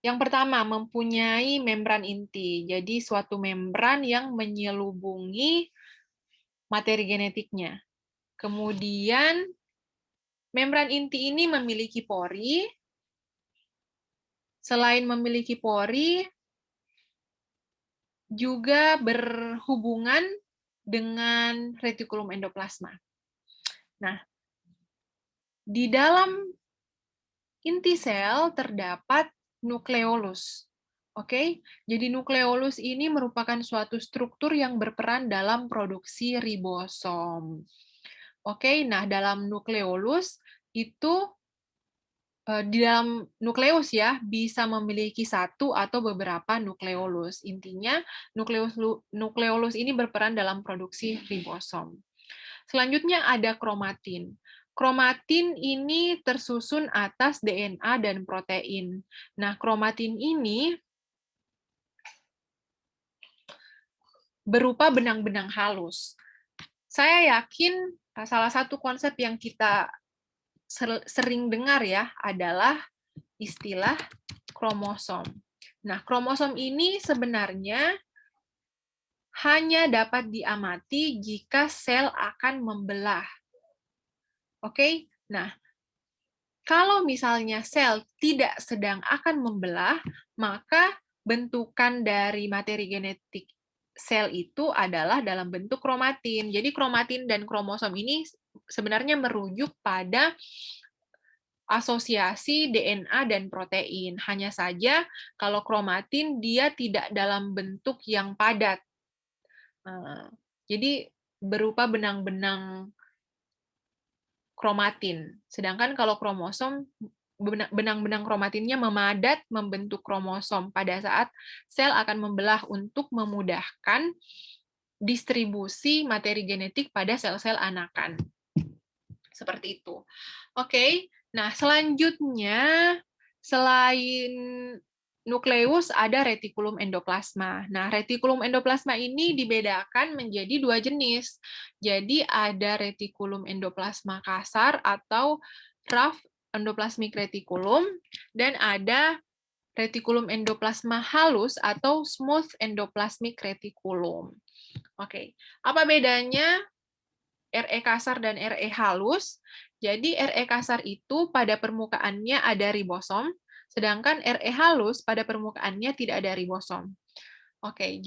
Yang pertama, mempunyai membran inti. Jadi suatu membran yang menyelubungi materi genetiknya. Kemudian, membran inti ini memiliki pori. Selain memiliki pori, juga berhubungan dengan retikulum endoplasma. Nah, di dalam inti sel terdapat nukleolus. Oke, jadi nukleolus ini merupakan suatu struktur yang berperan dalam produksi ribosom. Oke, nah dalam nukleolus itu di dalam nukleus ya bisa memiliki satu atau beberapa nukleolus. Intinya nukleolus ini berperan dalam produksi ribosom. Selanjutnya ada kromatin. Kromatin ini tersusun atas DNA dan protein. Nah, kromatin ini berupa benang-benang halus. Saya yakin salah satu konsep yang kita sering dengar ya adalah istilah kromosom. Nah, kromosom ini sebenarnya hanya dapat diamati jika sel akan membelah. Oke? Nah, kalau misalnya sel tidak sedang akan membelah, maka bentukan dari materi genetik sel itu adalah dalam bentuk kromatin. Jadi kromatin dan kromosom ini sebenarnya merujuk pada asosiasi DNA dan protein. Hanya saja kalau kromatin dia tidak dalam bentuk yang padat. Jadi berupa benang-benang kromatin. Sedangkan kalau kromosom, benang-benang kromatinnya memadat membentuk kromosom pada saat sel akan membelah untuk memudahkan distribusi materi genetik pada sel-sel anakan. Seperti itu. Oke, nah selanjutnya selain nukleus ada retikulum endoplasma. Nah, retikulum endoplasma ini dibedakan menjadi dua jenis. Jadi ada retikulum endoplasma kasar atau rough endoplasmic reticulum, dan ada retikulum endoplasma halus atau smooth endoplasmic reticulum. Oke, apa bedanya RE kasar dan RE halus? Jadi RE kasar itu pada permukaannya ada ribosom, sedangkan RE halus pada permukaannya tidak ada ribosom. Oke,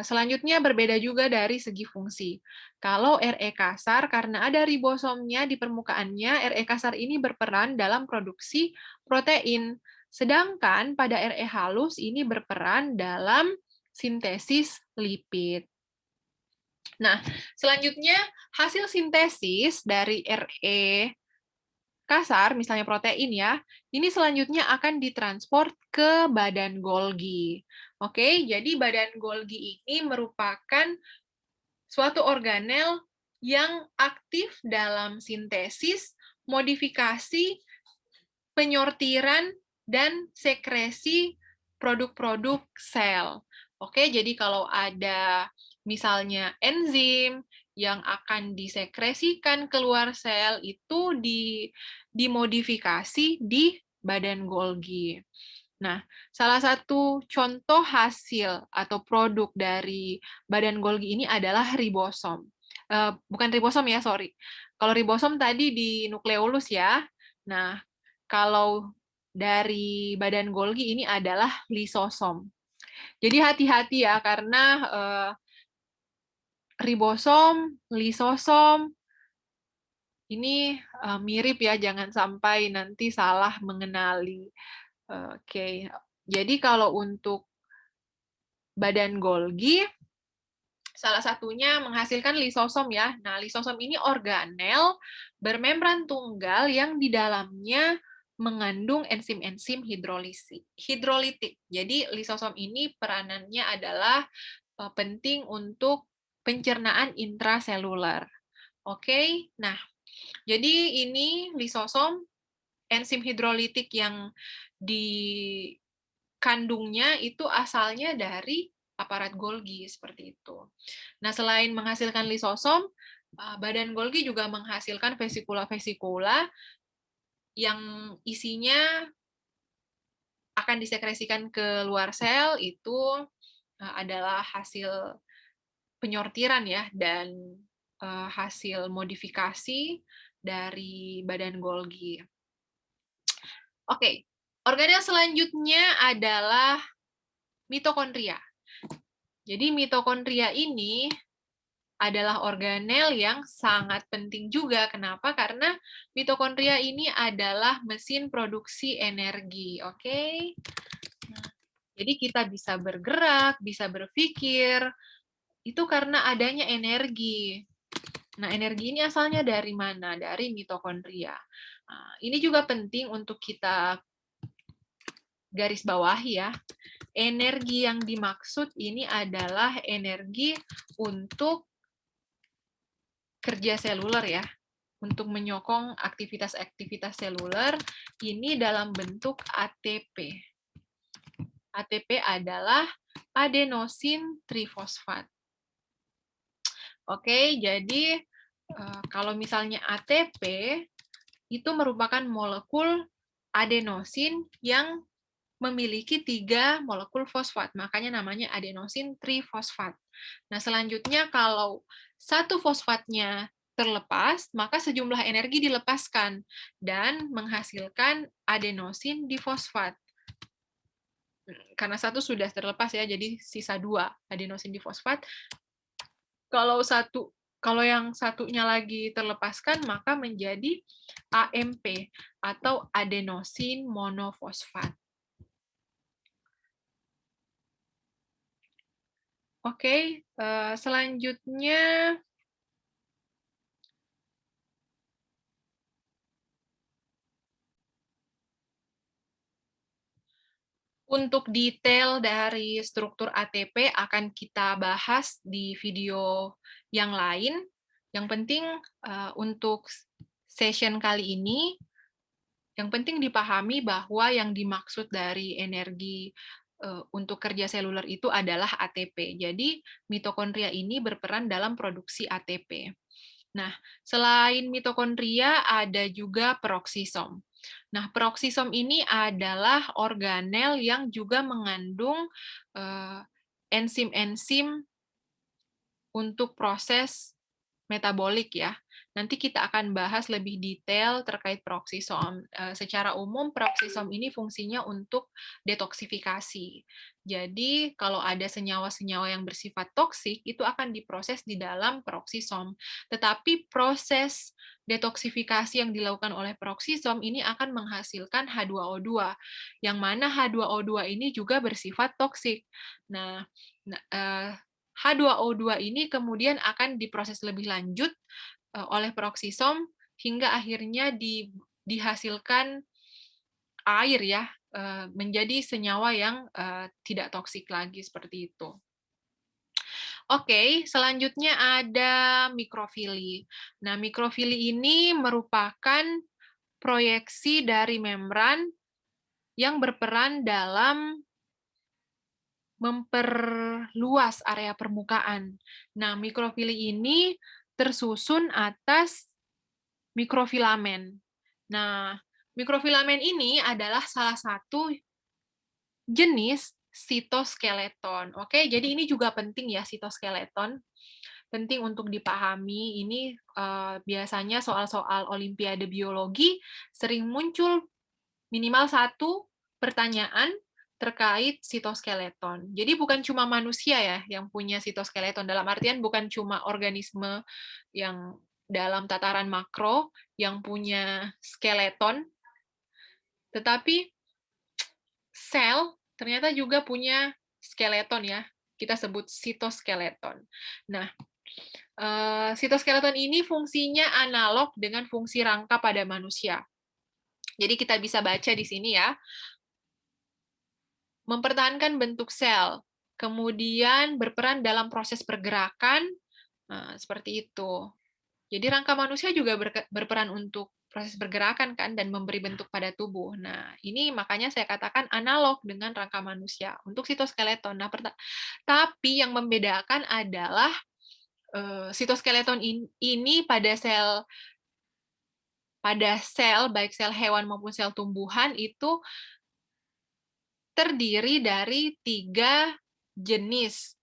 selanjutnya berbeda juga dari segi fungsi. Kalau RE kasar, karena ada ribosomnya di permukaannya, RE kasar ini berperan dalam produksi protein. Sedangkan pada RE halus ini berperan dalam sintesis lipid. Nah, selanjutnya hasil sintesis dari RE kasar, misalnya protein ya, ini selanjutnya akan ditransport ke badan Golgi. Oke, jadi badan Golgi ini merupakan suatu organel yang aktif dalam sintesis, modifikasi, penyortiran, dan sekresi produk-produk sel. Oke, jadi kalau ada misalnya enzim yang akan disekresikan keluar sel, itu dimodifikasi di badan Golgi. Nah, salah satu contoh hasil atau produk dari badan Golgi ini adalah ribosom. Bukan ribosom ya, sorry. Kalau ribosom tadi di nukleolus ya. Nah, kalau dari badan Golgi ini adalah lisosom. Jadi hati-hati ya, karena ribosom, lisosom, ini mirip ya, jangan sampai nanti salah mengenali. Oke, jadi kalau untuk badan Golgi, salah satunya menghasilkan lisosom ya. Nah, lisosom ini organel bermembran tunggal yang di dalamnya mengandung enzim-enzim hidrolitik. Jadi lisosom ini peranannya adalah penting untuk pencernaan intraseluler. Oke, nah jadi ini lisosom, enzim hidrolitik yang dikandungnya itu asalnya dari aparat Golgi, seperti itu. Nah, selain menghasilkan lisosom, badan Golgi juga menghasilkan vesikula-vesikula yang isinya akan disekresikan ke luar sel, itu adalah hasil penyortiran ya, dan hasil modifikasi dari badan Golgi. Oke, organel selanjutnya adalah mitokondria. Jadi mitokondria ini adalah organel yang sangat penting juga. Kenapa? Karena mitokondria ini adalah mesin produksi energi. Oke? Nah, jadi kita bisa bergerak, bisa berpikir, itu karena adanya energi. Nah, energi ini asalnya dari mana? Dari mitokondria. Nah, ini juga penting untuk kita garis bawahi ya. Energi yang dimaksud ini adalah energi untuk kerja seluler ya, untuk menyokong aktivitas-aktivitas seluler ini dalam bentuk ATP. ATP adalah adenosin trifosfat. Oke, jadi kalau misalnya ATP itu merupakan molekul adenosin yang memiliki 3 molekul fosfat, makanya namanya adenosin trifosfat. Nah, selanjutnya kalau satu fosfatnya terlepas, maka sejumlah energi dilepaskan dan menghasilkan adenosin difosfat. Karena satu sudah terlepas ya, jadi sisa 2 adenosin difosfat. Kalau satu Kalau yang satunya lagi terlepaskan, maka menjadi AMP atau adenosin monofosfat. Oke, selanjutnya untuk detail dari struktur ATP akan kita bahas di video yang lain. Yang penting untuk session kali ini, yang penting dipahami bahwa yang dimaksud dari energi untuk kerja seluler itu adalah ATP. Jadi mitokondria ini berperan dalam produksi ATP. Nah, selain mitokondria ada juga peroksisom. Nah, peroksisom ini adalah organel yang juga mengandung enzim-enzim untuk proses metabolik ya. Nanti kita akan bahas lebih detail terkait peroksisom. Secara umum peroksisom ini fungsinya untuk detoksifikasi. Jadi kalau ada senyawa-senyawa yang bersifat toksik itu akan diproses di dalam peroksisom. Tetapi proses detoksifikasi yang dilakukan oleh peroksisom ini akan menghasilkan H2O2, yang mana H2O2 ini juga bersifat toksik. Nah, H2O2 ini kemudian akan diproses lebih lanjut oleh peroksisom hingga akhirnya dihasilkan air ya, menjadi senyawa yang tidak toksik lagi seperti itu. Oke, selanjutnya ada mikrofili. Nah, mikrofili ini merupakan proyeksi dari membran yang berperan dalam memperluas area permukaan. Nah, mikrofili ini tersusun atas mikrofilamen. Nah, mikrofilamen ini adalah salah satu jenis sitoskeleton. Oke, jadi ini juga penting ya sitoskeleton. Penting untuk dipahami. Ini biasanya soal-soal olimpiade biologi sering muncul minimal satu pertanyaan terkait sitoskeleton. Jadi bukan cuma manusia ya yang punya sitoskeleton, dalam artian bukan cuma organisme yang dalam tataran makro yang punya skeleton, tetapi sel ternyata juga punya skeleton ya. Kita sebut sitoskeleton. Nah, sitoskeleton ini fungsinya analog dengan fungsi rangka pada manusia. Jadi kita bisa baca di sini ya, mempertahankan bentuk sel, kemudian berperan dalam proses pergerakan, seperti itu. Jadi rangka manusia juga berperan untuk proses pergerakan kan dan memberi bentuk pada tubuh. Nah, ini makanya saya katakan analog dengan rangka manusia untuk sitoskeleton. Nah, tapi yang membedakan adalah sitoskeleton ini pada sel baik sel hewan maupun sel tumbuhan itu terdiri dari 3 jenis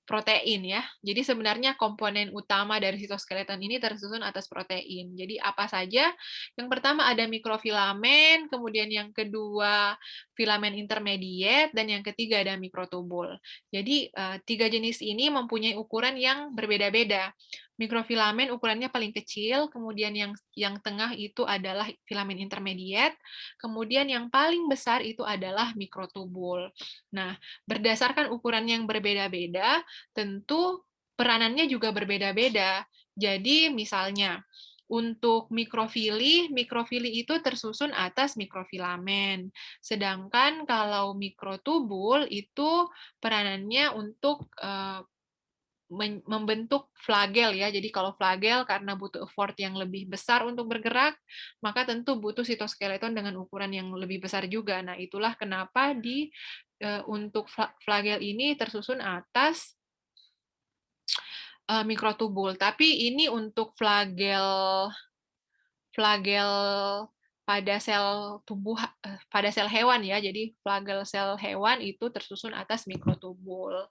protein ya. Jadi sebenarnya komponen utama dari sitoskeleton ini tersusun atas protein. Jadi apa saja? Yang pertama ada mikrofilamen, kemudian yang kedua filamen intermediate, dan yang ketiga ada mikrotubul. Jadi 3 jenis ini mempunyai ukuran yang berbeda-beda. Mikrofilamen ukurannya paling kecil, kemudian yang tengah itu adalah filamen intermediate, kemudian yang paling besar itu adalah mikrotubul. Nah, berdasarkan ukuran yang berbeda-beda, tentu peranannya juga berbeda-beda. Jadi misalnya untuk mikrofili itu tersusun atas mikrofilamen. Sedangkan kalau mikrotubul itu peranannya untuk membentuk flagel ya. Jadi kalau flagel karena butuh effort yang lebih besar untuk bergerak, maka tentu butuh sitoskeleton dengan ukuran yang lebih besar juga. Nah, itulah kenapa untuk flagel ini tersusun atas mikrotubul. Tapi ini untuk flagel flagel pada sel hewan ya. Jadi flagel sel hewan itu tersusun atas mikrotubul.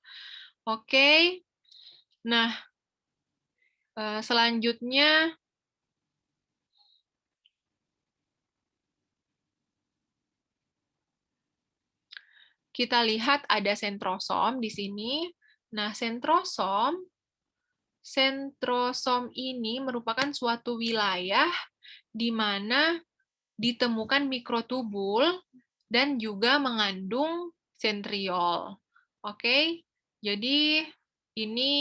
Oke. Nah, selanjutnya kita lihat ada sentrosom di sini. Nah, sentrosom sentrosom ini merupakan suatu wilayah di mana ditemukan mikrotubul dan juga mengandung sentriol. Oke, jadi ini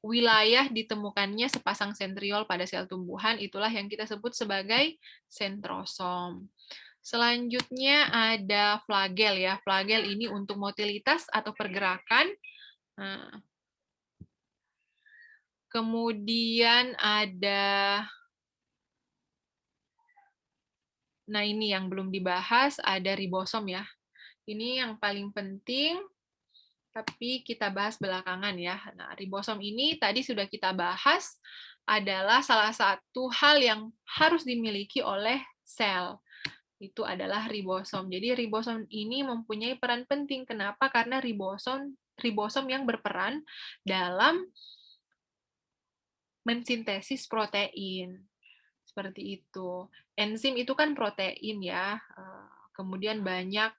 wilayah ditemukannya sepasang sentriol pada sel tumbuhan, itulah yang kita sebut sebagai sentrosom. Selanjutnya ada flagel ya. Flagel ini untuk motilitas atau pergerakan. Nah, kemudian nah ini yang belum dibahas, ada ribosom ya. Ini yang paling penting, tapi kita bahas belakangan ya. Nah, ribosom ini tadi sudah kita bahas, adalah salah satu hal yang harus dimiliki oleh sel. Itu adalah ribosom. Jadi ribosom ini mempunyai peran penting. Kenapa? Karena ribosom yang berperan dalam mensintesis protein. Seperti itu. Enzim itu kan protein ya. Kemudian banyak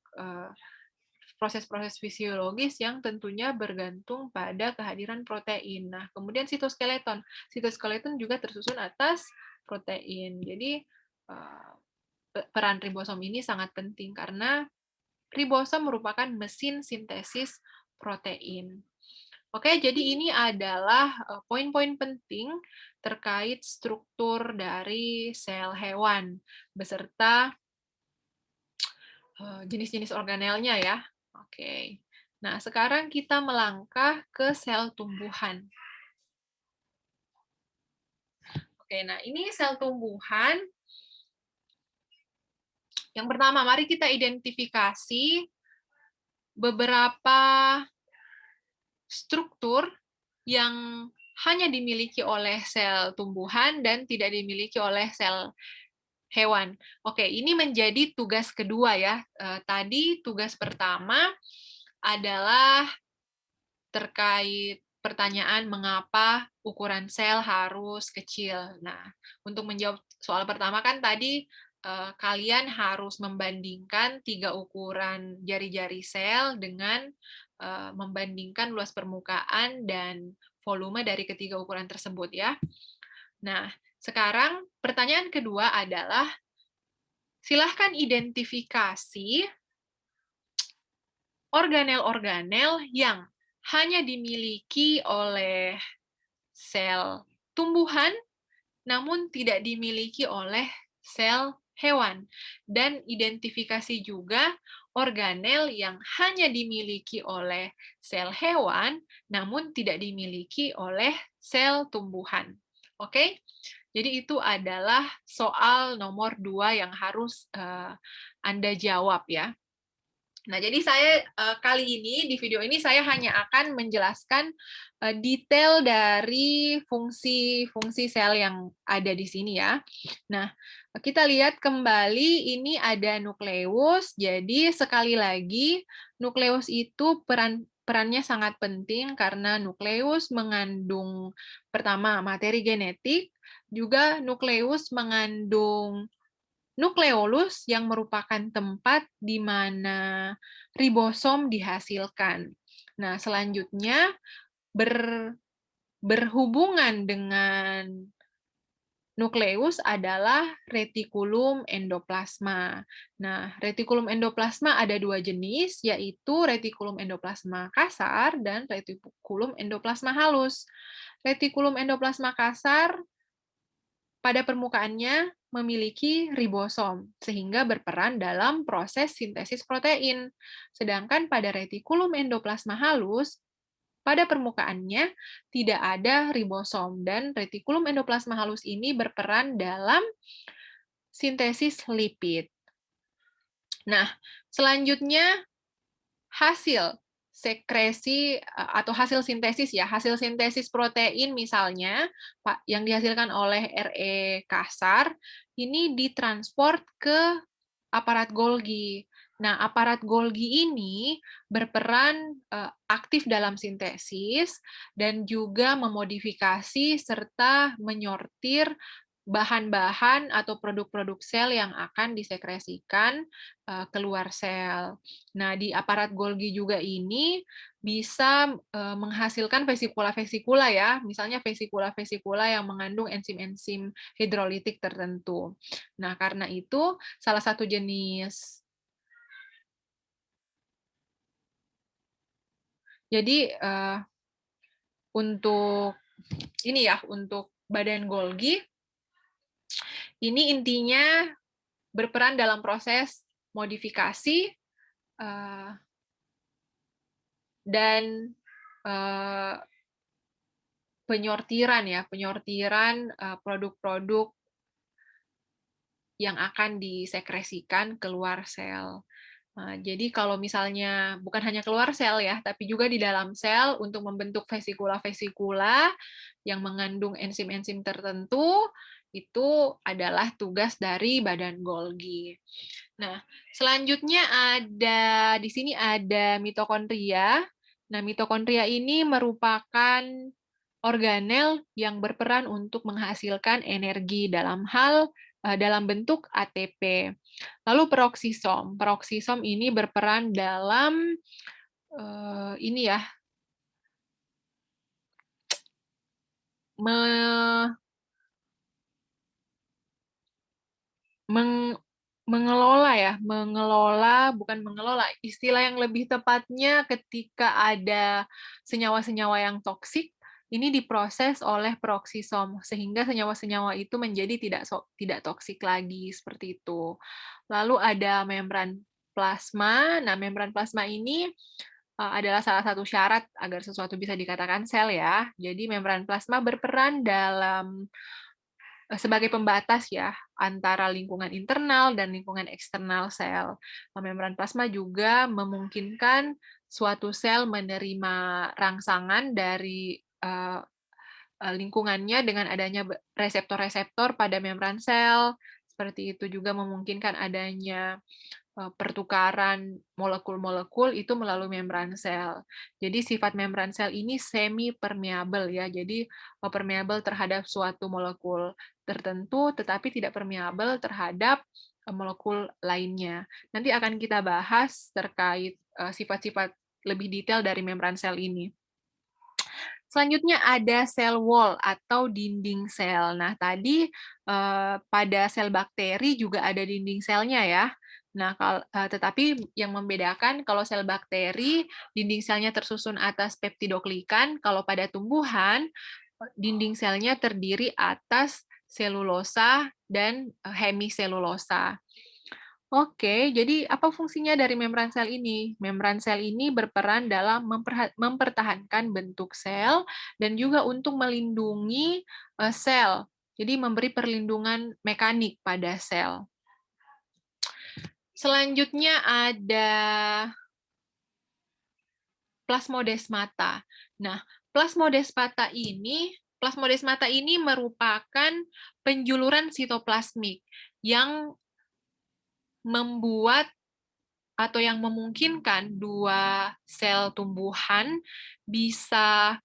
proses-proses fisiologis yang tentunya bergantung pada kehadiran protein. Nah, kemudian sitoskeleton. Sitoskeleton juga tersusun atas protein. Jadi, peran ribosom ini sangat penting karena ribosom merupakan mesin sintesis protein. Oke, jadi ini adalah poin-poin penting terkait struktur dari sel hewan beserta jenis-jenis organelnya ya. Oke. Nah, sekarang kita melangkah ke sel tumbuhan. Oke, nah ini sel tumbuhan. Yang pertama, mari kita identifikasi beberapa struktur yang hanya dimiliki oleh sel tumbuhan dan tidak dimiliki oleh sel hewan. Oke, ini menjadi tugas kedua ya. Tadi tugas pertama adalah terkait pertanyaan mengapa ukuran sel harus kecil. Nah, untuk menjawab soal pertama kan tadi kalian harus membandingkan 3 ukuran jari-jari sel dengan membandingkan luas permukaan dan volume dari ketiga ukuran tersebut ya. Nah, sekarang pertanyaan kedua adalah silahkan identifikasi organel-organel yang hanya dimiliki oleh sel tumbuhan, namun tidak dimiliki oleh sel hewan. Dan identifikasi juga organel yang hanya dimiliki oleh sel hewan, namun tidak dimiliki oleh sel tumbuhan. Oke? Jadi itu adalah soal nomor 2 yang harus Anda jawab ya. Nah, jadi saya kali ini di video ini saya hanya akan menjelaskan detail dari fungsi-fungsi sel yang ada di sini ya. Nah, kita lihat kembali ini ada nukleus. Jadi sekali lagi nukleus itu perannya sangat penting karena nukleus mengandung pertama materi genetik, juga nukleus mengandung nukleolus yang merupakan tempat di mana ribosom dihasilkan. Nah, selanjutnya berhubungan dengan nukleus adalah retikulum endoplasma. Nah, retikulum endoplasma ada 2 jenis, yaitu retikulum endoplasma kasar dan retikulum endoplasma halus. Retikulum endoplasma kasar pada permukaannya memiliki ribosom, sehingga berperan dalam proses sintesis protein. Sedangkan pada retikulum endoplasma halus, pada permukaannya tidak ada ribosom, dan retikulum endoplasma halus ini berperan dalam sintesis lipid. Nah, selanjutnya hasil sekresi atau hasil sintesis ya, hasil sintesis protein misalnya yang dihasilkan oleh RE kasar ini ditransport ke aparat Golgi. Nah, aparat Golgi ini berperan aktif dalam sintesis dan juga memodifikasi serta menyortir bahan-bahan atau produk-produk sel yang akan disekresikan keluar sel. Nah, di aparat Golgi juga ini bisa menghasilkan vesikula-vesikula ya, misalnya vesikula-vesikula yang mengandung enzim-enzim hidrolitik tertentu. Nah, karena itu salah satu jenis. Jadi untuk ini ya, untuk badan Golgi ini intinya berperan dalam proses modifikasi dan penyortiran ya, penyortiran produk-produk yang akan disekresikan keluar sel. Jadi kalau misalnya bukan hanya keluar sel ya, tapi juga di dalam sel untuk membentuk vesikula-vesikula yang mengandung enzim-enzim tertentu, itu adalah tugas dari badan Golgi. Nah, selanjutnya di sini ada mitokondria. Nah, mitokondria ini merupakan organel yang berperan untuk menghasilkan energi dalam bentuk ATP. Lalu peroksisom. Peroksisom ini berperan dalam ini ya, bukan mengelola, istilah yang lebih tepatnya ketika ada senyawa-senyawa yang toksik, ini diproses oleh peroksisom, sehingga senyawa-senyawa itu menjadi tidak toksik lagi, seperti itu. Lalu ada membran plasma. Nah, membran plasma ini adalah salah satu syarat agar sesuatu bisa dikatakan sel ya. Jadi membran plasma berperan sebagai pembatas ya antara lingkungan internal dan lingkungan eksternal sel. Membran plasma juga memungkinkan suatu sel menerima rangsangan dari lingkungannya dengan adanya reseptor-reseptor pada membran sel. Seperti itu juga memungkinkan adanya pertukaran molekul-molekul itu melalui membran sel. Jadi sifat membran sel ini semi permeabel ya. Jadi permeabel terhadap suatu molekul tertentu tetapi tidak permeabel terhadap molekul lainnya. Nanti akan kita bahas terkait sifat-sifat lebih detail dari membran sel ini. Selanjutnya ada sel wall atau dinding sel. Nah, tadi pada sel bakteri juga ada dinding selnya ya. Nah, tetapi yang membedakan kalau sel bakteri, dinding selnya tersusun atas peptidoglikan, kalau pada tumbuhan, dinding selnya terdiri atas selulosa dan hemiselulosa. Oke, jadi apa fungsinya dari membran sel ini? Membran sel ini berperan dalam mempertahankan bentuk sel dan juga untuk melindungi sel. Jadi memberi perlindungan mekanik pada sel. Selanjutnya ada plasmodesmata. Nah, plasmodesmata ini merupakan penjuluran sitoplasmik yang membuat atau yang memungkinkan dua sel tumbuhan bisa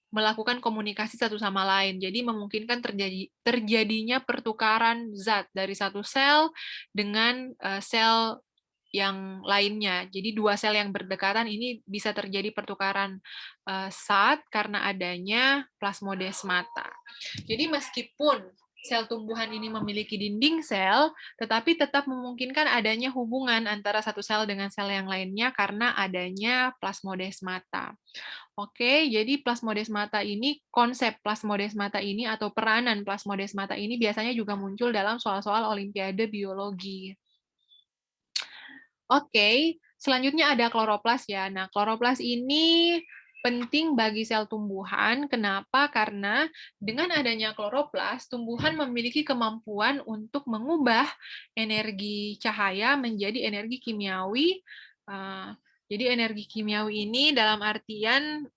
melakukan komunikasi satu sama lain. Jadi memungkinkan terjadinya pertukaran zat dari satu sel dengan sel yang lainnya. Jadi dua sel yang berdekatan ini bisa terjadi pertukaran zat karena adanya plasmodesmata. Jadi meskipun sel tumbuhan ini memiliki dinding sel, tetapi tetap memungkinkan adanya hubungan antara satu sel dengan sel yang lainnya karena adanya plasmodesmata. Oke, jadi konsep plasmodesmata ini atau peranan plasmodesmata ini biasanya juga muncul dalam soal-soal olimpiade biologi. Oke, selanjutnya ada kloroplas ya. Nah, kloroplas ini penting bagi sel tumbuhan. Kenapa? Karena dengan adanya kloroplas, tumbuhan memiliki kemampuan untuk mengubah energi cahaya menjadi energi kimiawi. Jadi energi kimiawi ini dalam artian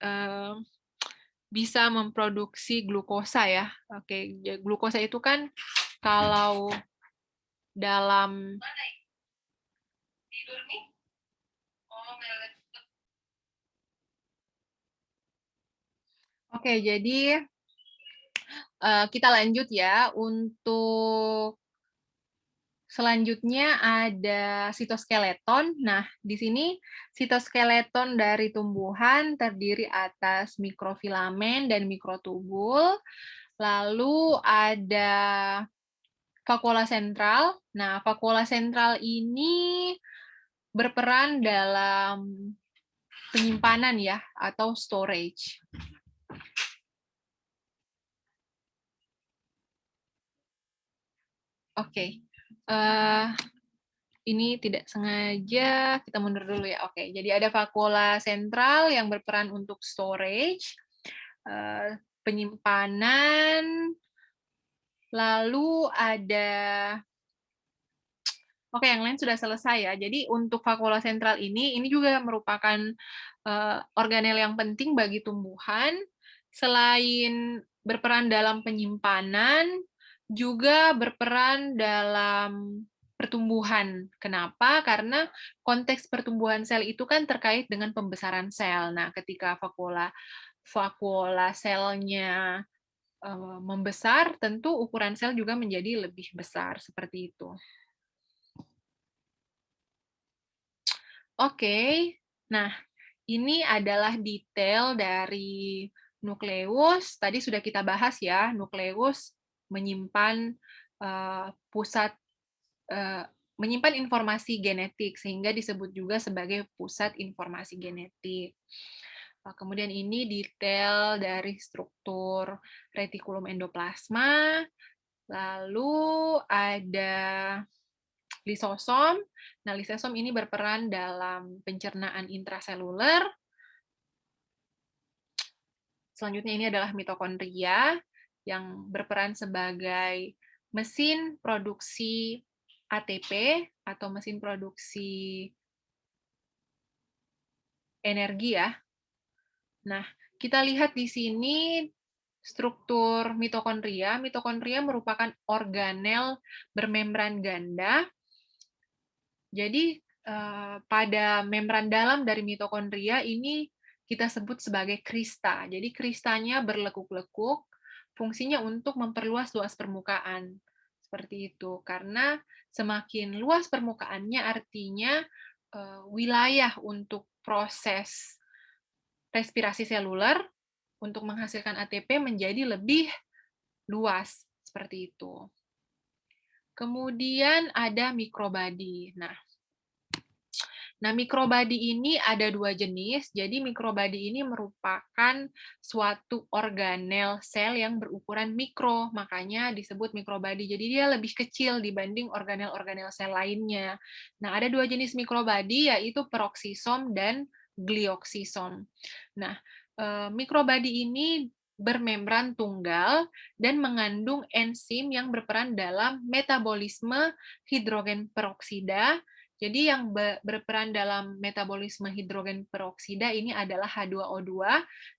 bisa memproduksi glukosa ya. Oke, glukosa itu kan kalau dalam Oke, jadi Kita lanjut ya, untuk selanjutnya ada sitoskeleton. Nah, di sini sitoskeleton dari tumbuhan terdiri atas mikrofilamen dan mikrotubul. Lalu ada vakuola sentral. Nah, vakuola sentral ini berperan dalam penyimpanan ya, atau storage. Oke. Ini tidak sengaja, kita mundur dulu ya. Oke, jadi ada vakuola sentral yang berperan untuk storage, penyimpanan, lalu ada, oke, yang lain sudah selesai ya. Jadi untuk vakuola sentral ini juga merupakan organel yang penting bagi tumbuhan, selain berperan dalam penyimpanan, juga berperan dalam pertumbuhan. Kenapa? Karena konteks pertumbuhan sel itu kan terkait dengan pembesaran sel. Nah, ketika vakuola selnya membesar, tentu ukuran sel juga menjadi lebih besar, seperti itu. Oke, nah ini adalah detail dari nukleus. Tadi sudah kita bahas ya, nukleus menyimpan pusat menyimpan informasi genetik, sehingga disebut juga sebagai pusat informasi genetik. Kemudian ini detail dari struktur retikulum endoplasma. Lalu ada lisosom. Nah, lisosom ini berperan dalam pencernaan intraseluler. Selanjutnya ini adalah mitokondria yang berperan sebagai mesin produksi ATP atau mesin produksi energi ya. Nah, kita lihat di sini struktur mitokondria. Mitokondria merupakan organel bermembran ganda. Jadi pada membran dalam dari mitokondria ini kita sebut sebagai krista. Jadi kristanya berlekuk-lekuk, fungsinya untuk memperluas luas permukaan. Seperti itu. Karena semakin luas permukaannya artinya wilayah untuk proses respirasi seluler untuk menghasilkan ATP menjadi lebih luas. Seperti itu. Kemudian ada mikrobadi. Nah, mikrobadi ini ada dua jenis. Jadi mikrobadi ini merupakan suatu organel sel yang berukuran mikro, makanya disebut mikrobadi. Jadi dia lebih kecil dibanding organel-organel sel lainnya. Nah, ada dua jenis mikrobadi, yaitu peroksisom dan glioksisom. Nah, mikrobadi ini bermembran tunggal dan mengandung enzim yang berperan dalam metabolisme hidrogen peroksida. Jadi yang berperan dalam metabolisme hidrogen peroksida ini adalah H2O2,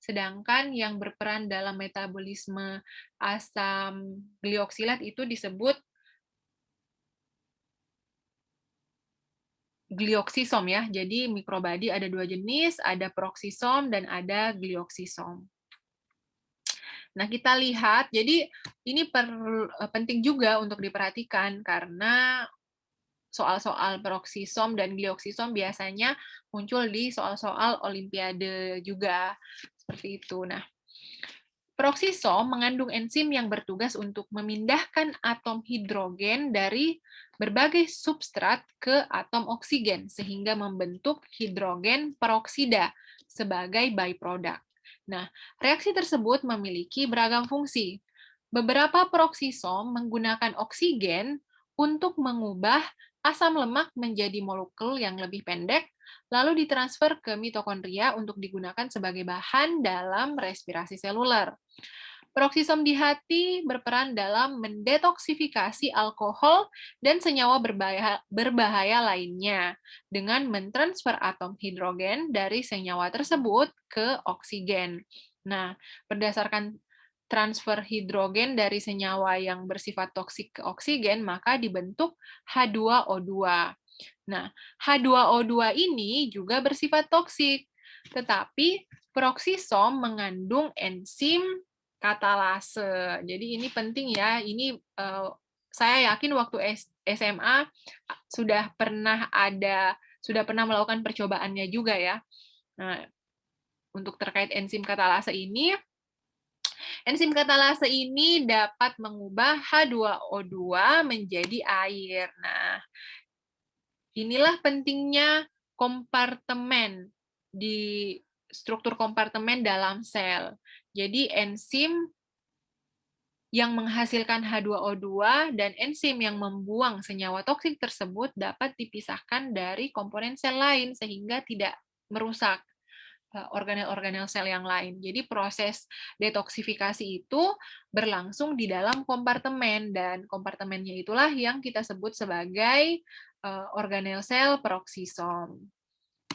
sedangkan yang berperan dalam metabolisme asam glioksilat itu disebut glioksisom ya. Jadi mikrobadi ada dua jenis, ada peroksisom dan ada glioksisom. Nah, kita lihat, jadi ini penting juga untuk diperhatikan karena soal-soal peroksisom dan glioksisom biasanya muncul di soal-soal olimpiade juga, seperti itu. Nah, peroksisom mengandung enzim yang bertugas untuk memindahkan atom hidrogen dari berbagai substrat ke atom oksigen, sehingga membentuk hidrogen peroksida sebagai byproduct. Nah, reaksi tersebut memiliki beragam fungsi. Beberapa peroksisom menggunakan oksigen untuk mengubah asam lemak menjadi molekul yang lebih pendek, lalu ditransfer ke mitokondria untuk digunakan sebagai bahan dalam respirasi seluler. Peroksisom di hati berperan dalam mendetoksifikasi alkohol dan senyawa berbahaya lainnya dengan mentransfer atom hidrogen dari senyawa tersebut ke oksigen. Nah, berdasarkan transfer hidrogen dari senyawa yang bersifat toksik ke oksigen, maka dibentuk H2O2. Nah, H2O2 ini juga bersifat toksik, tetapi peroksisom mengandung enzim katalase. Jadi ini penting ya. Ini saya yakin waktu SMA sudah pernah melakukan percobaannya juga ya. Nah, untuk terkait enzim katalase ini, enzim katalase ini dapat mengubah H2O2 menjadi air. Nah, inilah pentingnya kompartemen di struktur kompartemen dalam sel. Jadi enzim yang menghasilkan H2O2 dan enzim yang membuang senyawa toksik tersebut dapat dipisahkan dari komponen sel lain sehingga tidak merusak organel-organel sel yang lain. Jadi proses detoksifikasi itu berlangsung di dalam kompartemen, dan kompartemennya itulah yang kita sebut sebagai organel sel peroksisom.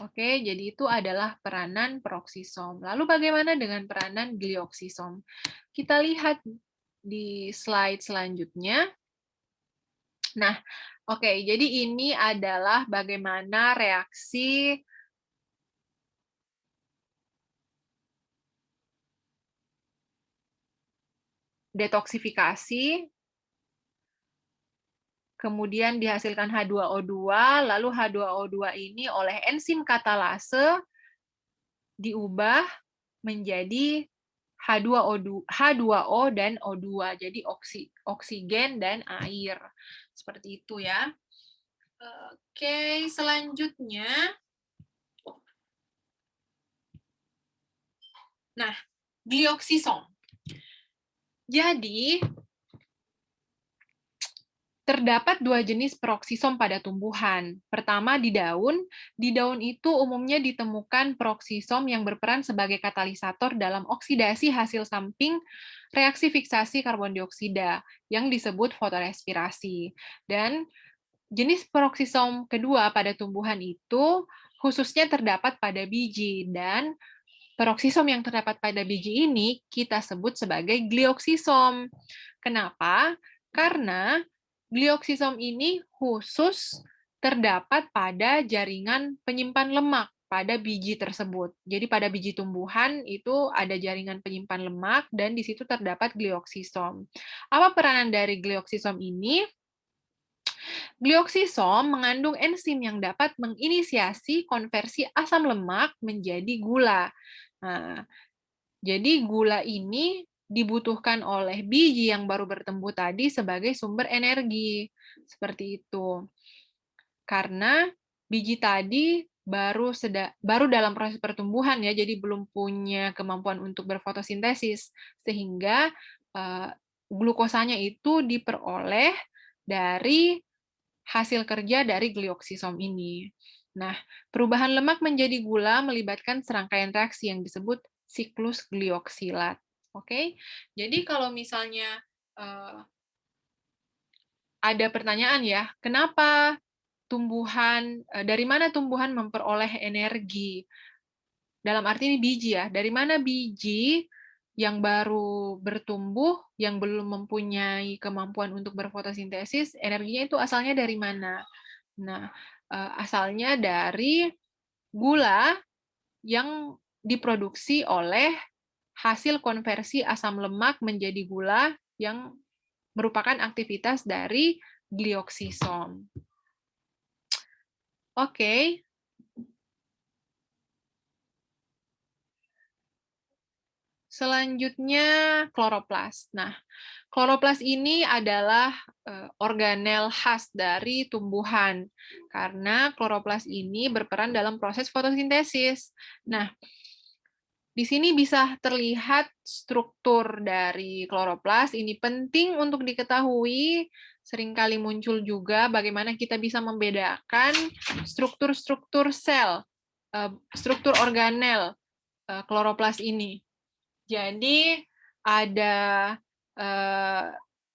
Oke, jadi itu adalah peranan peroksisom. Lalu bagaimana dengan peranan glioksisom? Kita lihat di slide selanjutnya. Nah, oke, jadi ini adalah bagaimana reaksi detoksifikasi, kemudian dihasilkan H2O2, lalu H2O2 ini oleh enzim katalase diubah menjadi H2O dan O2, jadi oksigen dan air. Seperti itu ya. Oke, selanjutnya. Nah, glioksisom. Jadi, terdapat dua jenis peroksisom pada tumbuhan. Pertama, di daun. Di daun itu umumnya ditemukan peroksisom yang berperan sebagai katalisator dalam oksidasi hasil samping reaksi fiksasi karbon dioksida yang disebut fotorespirasi. Dan jenis peroksisom kedua pada tumbuhan itu khususnya terdapat pada biji, dan peroksisom yang terdapat pada biji ini kita sebut sebagai glioksisom. Kenapa? Karena glioksisom ini khusus terdapat pada jaringan penyimpan lemak pada biji tersebut. Jadi pada biji tumbuhan itu ada jaringan penyimpan lemak dan di situ terdapat glioksisom. Apa peranan dari glioksisom ini? Glioksisom mengandung enzim yang dapat menginisiasi konversi asam lemak menjadi gula. Nah, jadi gula ini dibutuhkan oleh biji yang baru bertumbuh tadi sebagai sumber energi. Seperti itu. Karena biji tadi baru dalam proses pertumbuhan ya, jadi belum punya kemampuan untuk berfotosintesis, sehingga glukosanya itu diperoleh dari hasil kerja dari glioksisom ini. Nah, perubahan lemak menjadi gula melibatkan serangkaian reaksi yang disebut siklus glioksilat. Oke, jadi kalau misalnya ada pertanyaan ya, kenapa dari mana tumbuhan memperoleh energi? Dalam arti ini biji ya, dari mana biji yang baru bertumbuh, yang belum mempunyai kemampuan untuk berfotosintesis, energinya itu asalnya dari mana? Nah, asalnya dari gula yang diproduksi oleh hasil konversi asam lemak menjadi gula yang merupakan aktivitas dari glioksisom. Oke. Selanjutnya kloroplas. Nah, kloroplas ini adalah organel khas dari tumbuhan karena kloroplas ini berperan dalam proses fotosintesis. Nah, di sini bisa terlihat struktur dari kloroplas. Ini penting untuk diketahui. Seringkali muncul juga bagaimana kita bisa membedakan struktur-struktur sel, struktur organel kloroplas ini. Jadi ada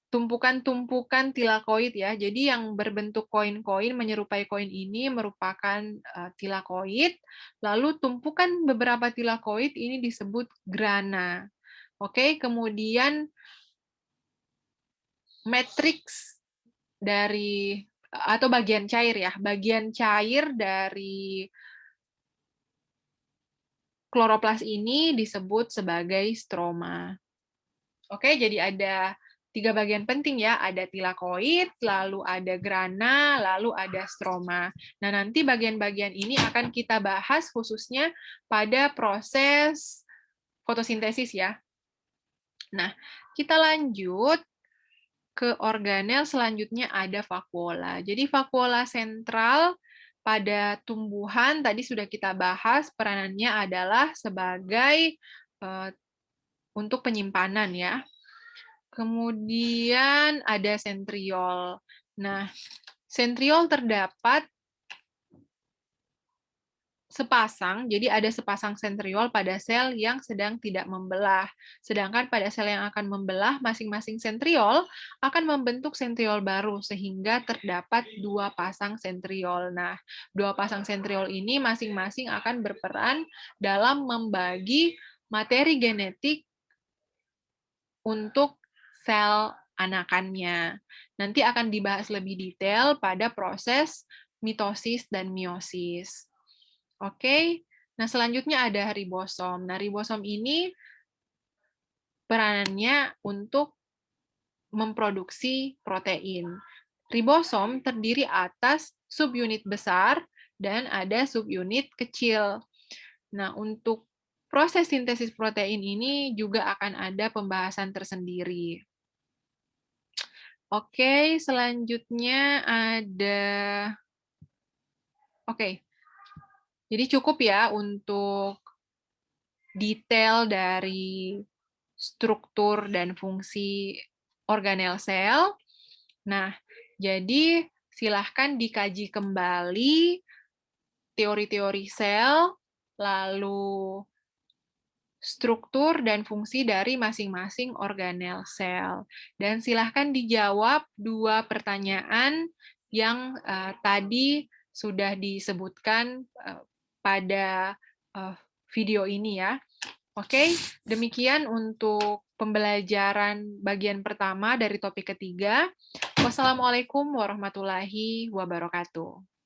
tumpukan-tumpukan tilakoid ya. Jadi yang berbentuk koin-koin menyerupai koin ini merupakan tilakoid. Lalu tumpukan beberapa tilakoid ini disebut grana. Oke, kemudian matriks dari atau bagian cair ya. Bagian cair dari kloroplas ini disebut sebagai stroma. Oke, jadi ada 3 bagian penting ya, ada tilakoid, lalu ada grana, lalu ada stroma. Nah, nanti bagian-bagian ini akan kita bahas khususnya pada proses fotosintesis ya. Nah, kita lanjut ke organel selanjutnya ada vakuola. Jadi vakuola sentral pada tumbuhan tadi sudah kita bahas, peranannya adalah sebagai untuk penyimpanan ya. Kemudian ada sentriol. Nah, sentriol terdapat sepasang, jadi ada sepasang sentriol pada sel yang sedang tidak membelah. Sedangkan pada sel yang akan membelah, masing-masing sentriol akan membentuk sentriol baru, sehingga terdapat 2 pasang sentriol. Nah, 2 pasang sentriol ini masing-masing akan berperan dalam membagi materi genetik untuk sel anakannya. Nanti akan dibahas lebih detail pada proses mitosis dan meiosis. Oke, nah selanjutnya ada ribosom. Nah, ribosom ini peranannya untuk memproduksi protein. Ribosom terdiri atas subunit besar dan ada subunit kecil. Nah, untuk proses sintesis protein ini juga akan ada pembahasan tersendiri. Oke, selanjutnya ada Oke. Jadi cukup ya untuk detail dari struktur dan fungsi organel sel. Nah, jadi silahkan dikaji kembali teori-teori sel, lalu struktur dan fungsi dari masing-masing organel sel. Dan silahkan dijawab 2 pertanyaan yang tadi sudah disebutkan pada video ini ya. Oke, demikian untuk pembelajaran bagian pertama dari topik ketiga. Wassalamualaikum warahmatullahi wabarakatuh.